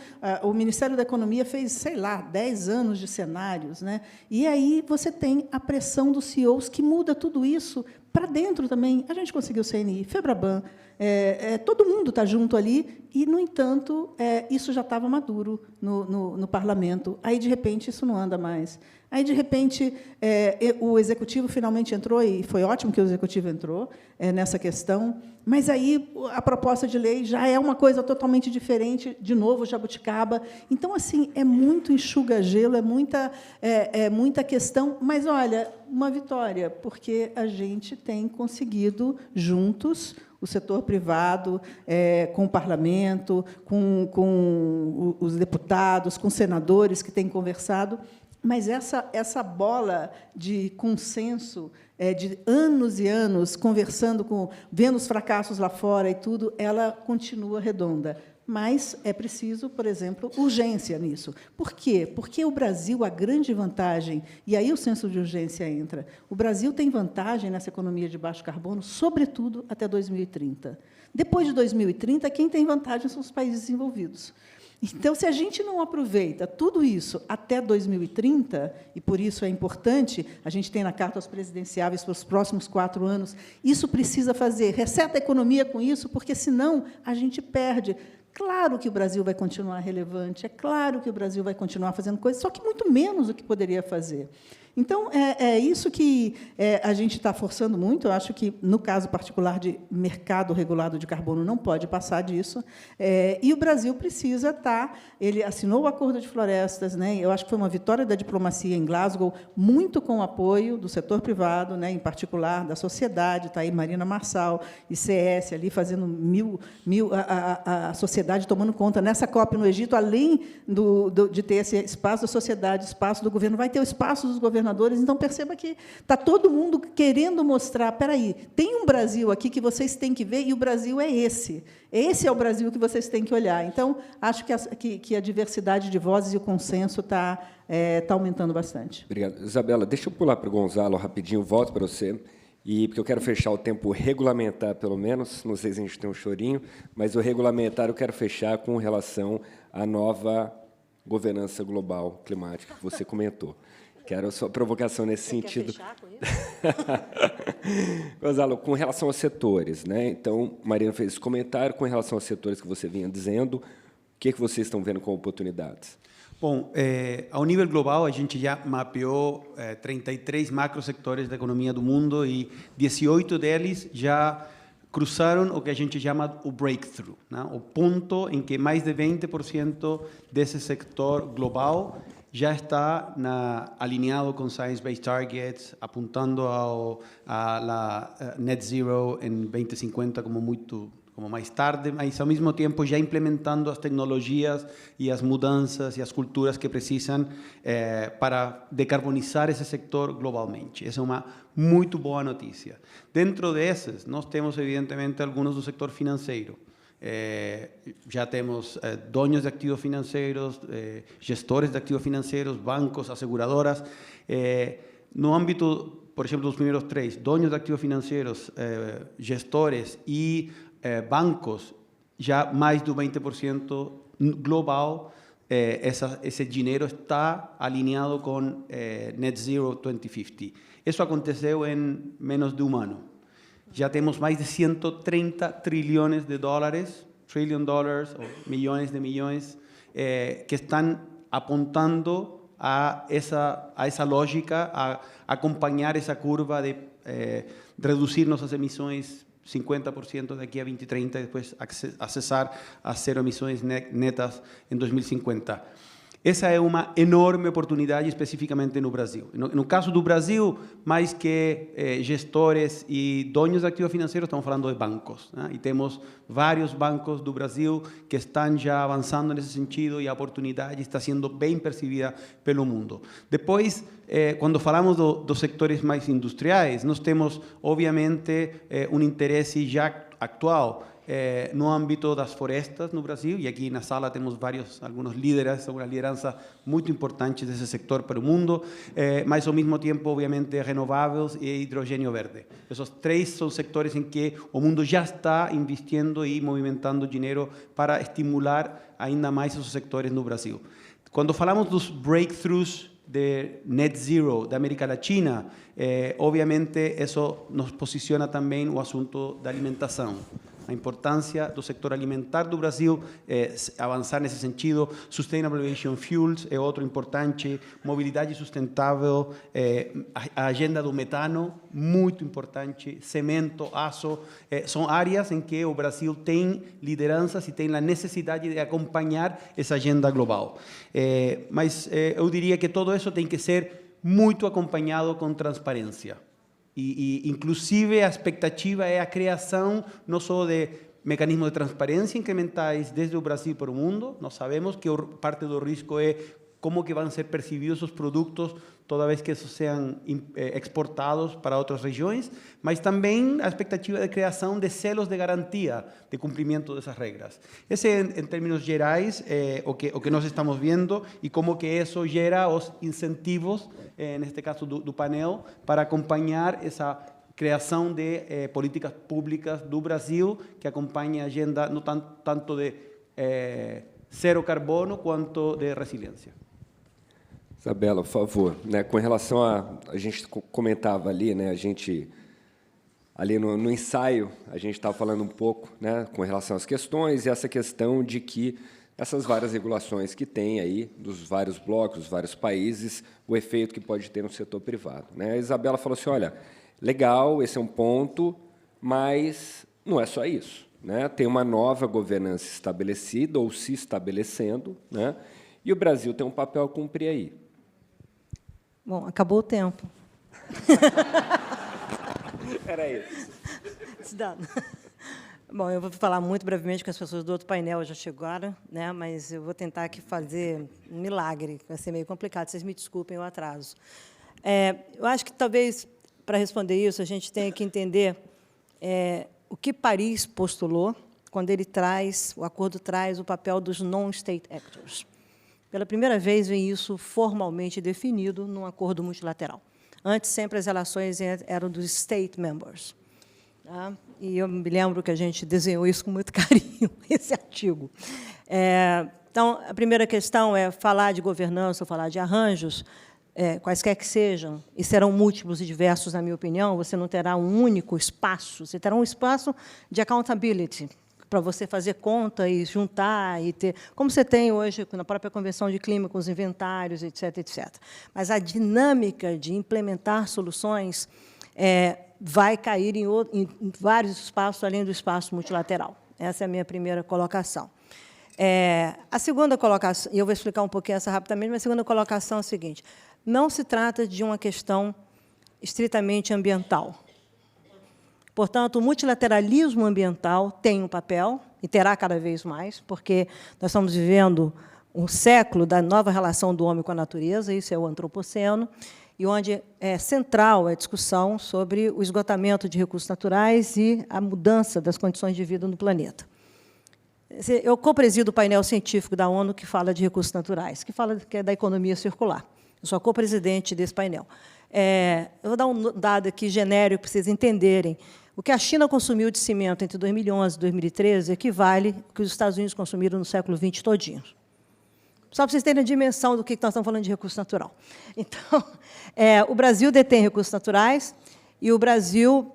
o Ministério da Economia fez, sei lá, 10 anos de cenários, né? E aí você tem a pressão dos CEOs que muda tudo isso para dentro também. A gente conseguiu o CNI, FEBRABAN, todo mundo está junto ali, e, no entanto, isso já estava maduro no parlamento. Aí, de repente, isso não anda mais. Aí, de repente, o Executivo finalmente entrou, e foi ótimo que o Executivo entrou nessa questão, mas aí a proposta de lei já é uma coisa totalmente diferente, de novo, jabuticaba. Então, assim, é muito enxuga-gelo, é muita questão, mas, olha, uma vitória, porque a gente tem conseguido, juntos, o setor privado, com o parlamento, com os deputados, com os senadores que têm conversado, mas essa bola de consenso, de anos e anos conversando, vendo os fracassos lá fora e tudo, ela continua redonda. Mas é preciso, por exemplo, urgência nisso. Por quê? Porque o Brasil, a grande vantagem, e aí o senso de urgência entra, o Brasil tem vantagem nessa economia de baixo carbono, sobretudo até 2030. Depois de 2030, quem tem vantagem são os países desenvolvidos. Então, se a gente não aproveita tudo isso até 2030, e por isso é importante, a gente tem na Carta aos Presidenciáveis para os próximos 4 anos, isso precisa fazer, reseta a economia com isso, porque, senão, a gente perde. Claro que o Brasil vai continuar relevante, é claro que o Brasil vai continuar fazendo coisas, só que muito menos do que poderia fazer. Então, é isso que a gente está forçando muito. Eu acho que, no caso particular de mercado regulado de carbono, não pode passar disso. E o Brasil precisa estar... Ele assinou o Acordo de Florestas, né? Eu acho que foi uma vitória da diplomacia em Glasgow, muito com o apoio do setor privado, né? Em particular da sociedade. Está aí Marina Marçal, ICS, ali fazendo a sociedade tomando conta. Nessa COP no Egito, além de ter esse espaço da sociedade, espaço do governo, vai ter o espaço dos governadores. Então, perceba que está todo mundo querendo mostrar, espera aí, tem um Brasil aqui que vocês têm que ver, e o Brasil é esse. Esse é o Brasil que vocês têm que olhar. Então, acho que a diversidade de vozes e o consenso está aumentando bastante. Obrigado. Isabela, deixa eu pular para o Gonzalo rapidinho, volto para você. E porque eu quero fechar o tempo regulamentar, pelo menos, não sei se a gente tem um chorinho, mas o regulamentar eu quero fechar com relação à nova governança global climática que você comentou. Quero a sua provocação nesse sentido. Quer fechar com isso? Gonzalo, com relação aos setores, né? Então, Marina fez esse comentário com relação aos setores que você vinha dizendo. O que vocês estão vendo como oportunidades? Bom, ao nível global, a gente já mapeou 33 macrosectores da economia do mundo e 18 deles já cruzaram o que a gente chama o breakthrough, né? O ponto em que mais de 20% desse sector global já está alinhado com Science-Based Targets, apuntando a net zero em 2050 como mais tarde, mas ao mesmo tempo já implementando as tecnologias e as mudanças e as culturas que precisam para decarbonizar esse sector globalmente. Essa é uma muito boa notícia. Dentro desses, nós temos, evidentemente, alguns do setor financeiro. Já temos donos de ativos financeiros, gestores de ativos financeiros, bancos, aseguradoras. No âmbito, por exemplo, dos primeiros três, donos de ativos financeiros, gestores e bancos, já mais do 20% global, esse dinheiro está alinhado com Net Zero 2050. Isso aconteceu em menos de um ano. Já temos mais de 130 trilhões de dólares, trillion dollars, ou milhões de milhões, que estão apontando a essa lógica, a acompanhar essa curva de reduzir nossas emissões 50% daqui a 2030 e depois acessar a zero emissões netas em 2050. Essa é uma enorme oportunidade, especificamente no Brasil. No caso do Brasil, mais que gestores e donos de ativos financeiros, estamos falando de bancos, né? E temos vários bancos do Brasil que estão já avançando nesse sentido e a oportunidade está sendo bem percebida pelo mundo. Depois, quando falamos dos sectores mais industriais, nós temos, obviamente, um interesse já atual no âmbito das florestas no Brasil, e aqui na sala temos alguns líderes, algumas lideranças muito importantes desse setor para o mundo, mas ao mesmo tempo, obviamente, renováveis e hidrogênio verde. Esses três são setores em que o mundo já está investindo e movimentando dinheiro para estimular ainda mais esses setores no Brasil. Quando falamos dos breakthroughs de net zero da América Latina, obviamente isso nos posiciona também o assunto da alimentação. A importância do setor alimentar do Brasil avançar nesse sentido. Sustainable Aviation Fuels é outro importante. Mobilidade sustentável, a agenda do metano, muito importante. Cimento, aço, são áreas em que o Brasil tem lideranças e tem a necessidade de acompanhar essa agenda global. Mas eu diria que todo isso tem que ser muito acompanhado com transparência. E, inclusive, a expectativa é a criação não só de mecanismos de transparência incrementais desde o Brasil para o mundo. Nós sabemos que parte do risco é como que vão ser percebidos os produtos toda vez que esses sejam exportados para outras regiões, mas também a expectativa de criação de selos de garantia de cumprimento dessas regras. Esse, em termos gerais, é o que nós estamos vendo e como que isso gera os incentivos, neste caso do painel, para acompanhar essa criação de políticas públicas do Brasil que acompanhe a agenda não tanto de zero carbono quanto de resiliência. Isabela, por favor, né, com relação a gente comentava ali, né, a gente ali no ensaio a gente estava falando um pouco, né, com relação às questões e essa questão de que essas várias regulações que tem aí dos vários blocos, dos vários países, o efeito que pode ter no setor privado, né? A Isabela falou assim, olha, legal, esse é um ponto, mas não é só isso, né? Tem uma nova governança estabelecida ou se estabelecendo, né? E o Brasil tem um papel a cumprir aí. Bom, acabou o tempo. Era isso. Bom, eu vou falar muito brevemente, que as pessoas do outro painel já chegaram, né? Mas eu vou tentar aqui fazer um milagre, vai ser meio complicado, vocês me desculpem o atraso. Eu acho que, talvez, para responder isso, a gente tenha que entender o que Paris postulou quando o acordo traz o papel dos non-state actors. Pela primeira vez, vem isso formalmente definido num acordo multilateral. Antes, sempre as relações eram dos state members. Tá? E eu me lembro que a gente desenhou isso com muito carinho, esse artigo. Então, a primeira questão é falar de governança ou falar de arranjos, quaisquer que sejam, e serão múltiplos e diversos, na minha opinião. Você não terá um único espaço, você terá um espaço de accountability, para você fazer conta e juntar, e ter, como você tem hoje na própria Convenção de Clima, com os inventários, etc., etc. Mas a dinâmica de implementar soluções vai cair em vários espaços, além do espaço multilateral. Essa é a minha primeira colocação. A segunda colocação, e eu vou explicar um pouquinho essa rapidamente, mas a segunda colocação é a seguinte: não se trata de uma questão estritamente ambiental. Portanto, o multilateralismo ambiental tem um papel, e terá cada vez mais, porque nós estamos vivendo um século da nova relação do homem com a natureza, isso é o antropoceno, e onde é central a discussão sobre o esgotamento de recursos naturais e a mudança das condições de vida no planeta. Eu co-presido o painel científico da ONU que fala de recursos naturais, que é da economia circular. Eu sou a co-presidente desse painel. Eu vou dar um dado aqui genérico para vocês entenderem. O que a China consumiu de cimento entre 2011 e 2013 equivale ao que os Estados Unidos consumiram no século XX todinho. Só para vocês terem a dimensão do que nós estamos falando de recurso natural. Então, o Brasil detém recursos naturais, e o Brasil,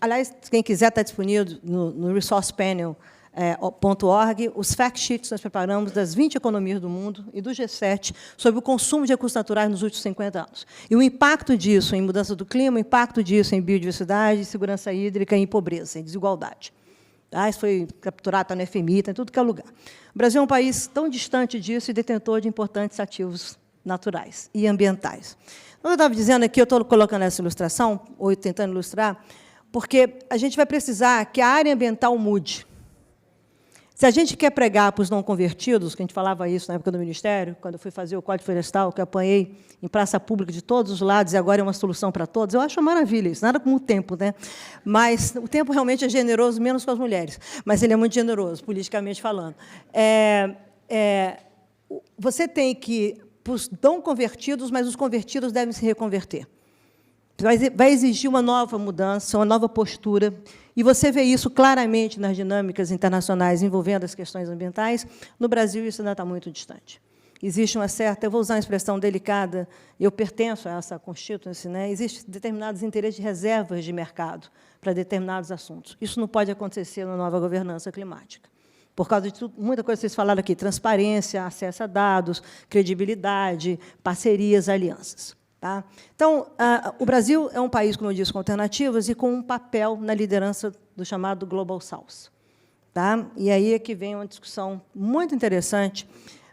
aliás, quem quiser, está disponível no resourcepanel.org, os fact sheets que nós preparamos das 20 economias do mundo e do G7 sobre o consumo de recursos naturais nos últimos 50 anos. E o impacto disso em mudança do clima, o impacto disso em biodiversidade, segurança hídrica, em pobreza, em desigualdade. Tá? Isso foi capturado, está no FMI, está em tudo que é lugar. O Brasil é um país tão distante disso e detentor de importantes ativos naturais e ambientais. Então, eu estava dizendo aqui, eu estou colocando essa ilustração, ou tentando ilustrar, porque a gente vai precisar que a área ambiental mude. Se a gente quer pregar para os não convertidos, que a gente falava isso na época do Ministério, quando eu fui fazer o Código Florestal, que eu apanhei em praça pública de todos os lados, e agora é uma solução para todos, eu acho uma maravilha isso, nada como o tempo, né? Mas o tempo realmente é generoso, menos com as mulheres, mas ele é muito generoso, politicamente falando. Você tem que, para os não convertidos, mas os convertidos devem se reconverter. Vai exigir uma nova mudança, uma nova postura, e você vê isso claramente nas dinâmicas internacionais envolvendo as questões ambientais. No Brasil, isso ainda está muito distante. Existe uma certa, eu vou usar uma expressão delicada, eu pertenço a essa constituency, né? Existem determinados interesses de reservas de mercado para determinados assuntos. Isso não pode acontecer na nova governança climática. Por causa de tudo, muita coisa que vocês falaram aqui, transparência, acesso a dados, credibilidade, parcerias, alianças. Tá? Então, o Brasil é um país, como eu disse, com alternativas e com um papel na liderança do chamado Global South. Tá? E aí é que vem uma discussão muito interessante,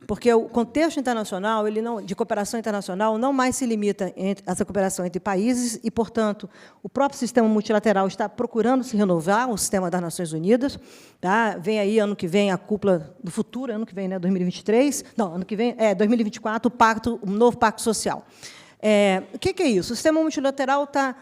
porque o contexto internacional, de cooperação internacional, não mais se limita a essa cooperação entre países e, portanto, o próprio sistema multilateral está procurando se renovar, o sistema das Nações Unidas. Tá? Vem aí, ano que vem, a cúpula do futuro, ano que vem, né, 2023, não, ano que vem, 2024, o novo Pacto Social. O que é isso? O sistema multilateral está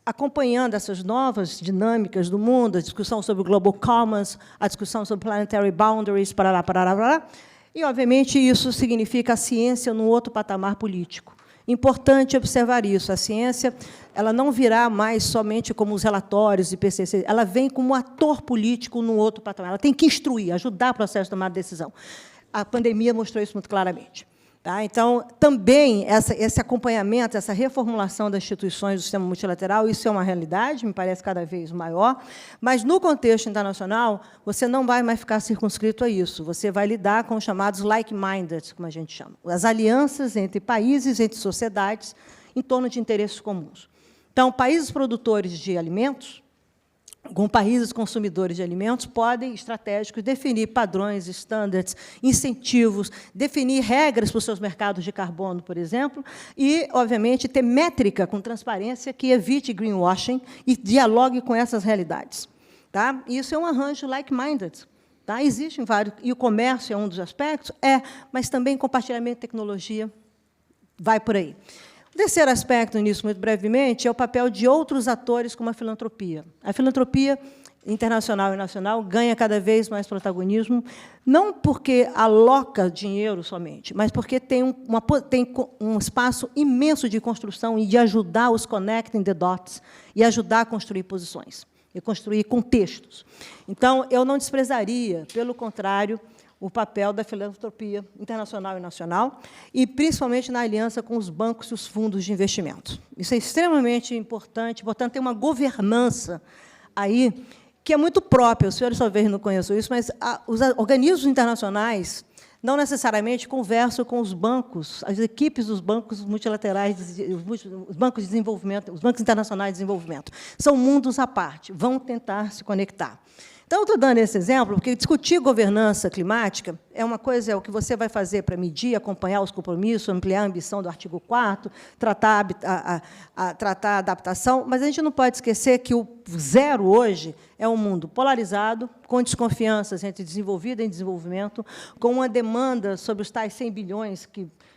acompanhando essas novas dinâmicas do mundo, a discussão sobre o Global Commons, a discussão sobre planetary boundaries, parará, parará, parará, e, obviamente, isso significa a ciência num outro patamar político. Importante observar isso. A ciência ela não virá mais somente como os relatórios de PCC, ela vem como ator político num outro patamar. Ela tem que instruir, ajudar o processo de tomar decisão. A pandemia mostrou isso muito claramente. Tá? Então, também, esse acompanhamento, essa reformulação das instituições do sistema multilateral, isso é uma realidade, me parece cada vez maior, mas, no contexto internacional, você não vai mais ficar circunscrito a isso, você vai lidar com os chamados like-minded, como a gente chama, as alianças entre países, entre sociedades, em torno de interesses comuns. Então, países produtores de alimentos, com países consumidores de alimentos, podem, estratégicos, definir padrões, standards, incentivos, definir regras para os seus mercados de carbono, por exemplo, e, obviamente, ter métrica com transparência que evite greenwashing e dialogue com essas realidades. Tá? Isso é um arranjo like-minded. Tá? Existem vários, e o comércio é um dos aspectos, mas também compartilhamento de tecnologia vai por aí. O terceiro aspecto nisso, muito brevemente, é o papel de outros atores como a filantropia. A filantropia internacional e nacional ganha cada vez mais protagonismo, não porque aloca dinheiro somente, mas porque tem um espaço imenso de construção e de ajudar os connecting the dots e ajudar a construir posições e construir contextos. Então, eu não desprezaria, pelo contrário, o papel da filantropia internacional e nacional, e principalmente na aliança com os bancos e os fundos de investimento. Isso é extremamente importante, portanto, tem uma governança aí que é muito própria, os senhores talvez não conheçam isso, mas os organismos internacionais não necessariamente conversam com os bancos, as equipes dos bancos multilaterais, os bancos de desenvolvimento, os bancos internacionais de desenvolvimento. São mundos à parte, vão tentar se conectar. Então, eu estou dando esse exemplo, porque discutir governança climática é uma coisa, é o que você vai fazer para medir, acompanhar os compromissos, ampliar a ambição do artigo 4º, tratar a adaptação, mas a gente não pode esquecer que o zero hoje é um mundo polarizado, com desconfianças entre desenvolvido e desenvolvimento, com uma demanda sobre os tais 100 bilhões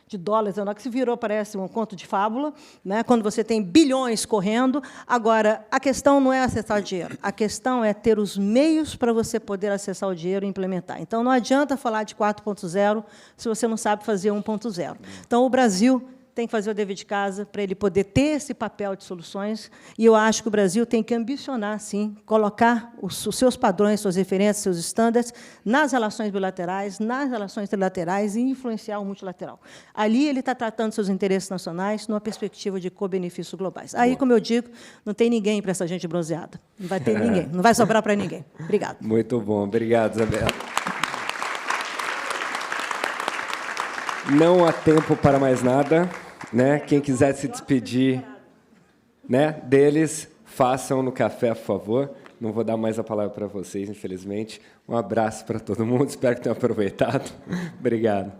de dólares, que se virou, parece, um conto de fábula, né, quando você tem bilhões correndo. Agora, a questão não é acessar o dinheiro, a questão é ter os meios para você poder acessar o dinheiro e implementar. Então, não adianta falar de 4.0 se você não sabe fazer 1.0. Então, o Brasil tem que fazer o dever de casa para ele poder ter esse papel de soluções, e eu acho que o Brasil tem que ambicionar, sim, colocar os seus padrões, suas referências, seus estándares nas relações bilaterais, nas relações trilaterais e influenciar o multilateral. Ali ele está tratando seus interesses nacionais numa perspectiva de co-benefícios globais. Aí, como eu digo, não tem ninguém para essa gente bronzeada. Não vai ter ninguém, não vai sobrar para ninguém. Obrigada. Muito bom. Obrigado, Isabela. Não há tempo para mais nada. Né? Quem quiser se despedir, né, deles, façam no café, por favor. Não vou dar mais a palavra para vocês, infelizmente. Um abraço para todo mundo. Espero que tenham aproveitado. Obrigado.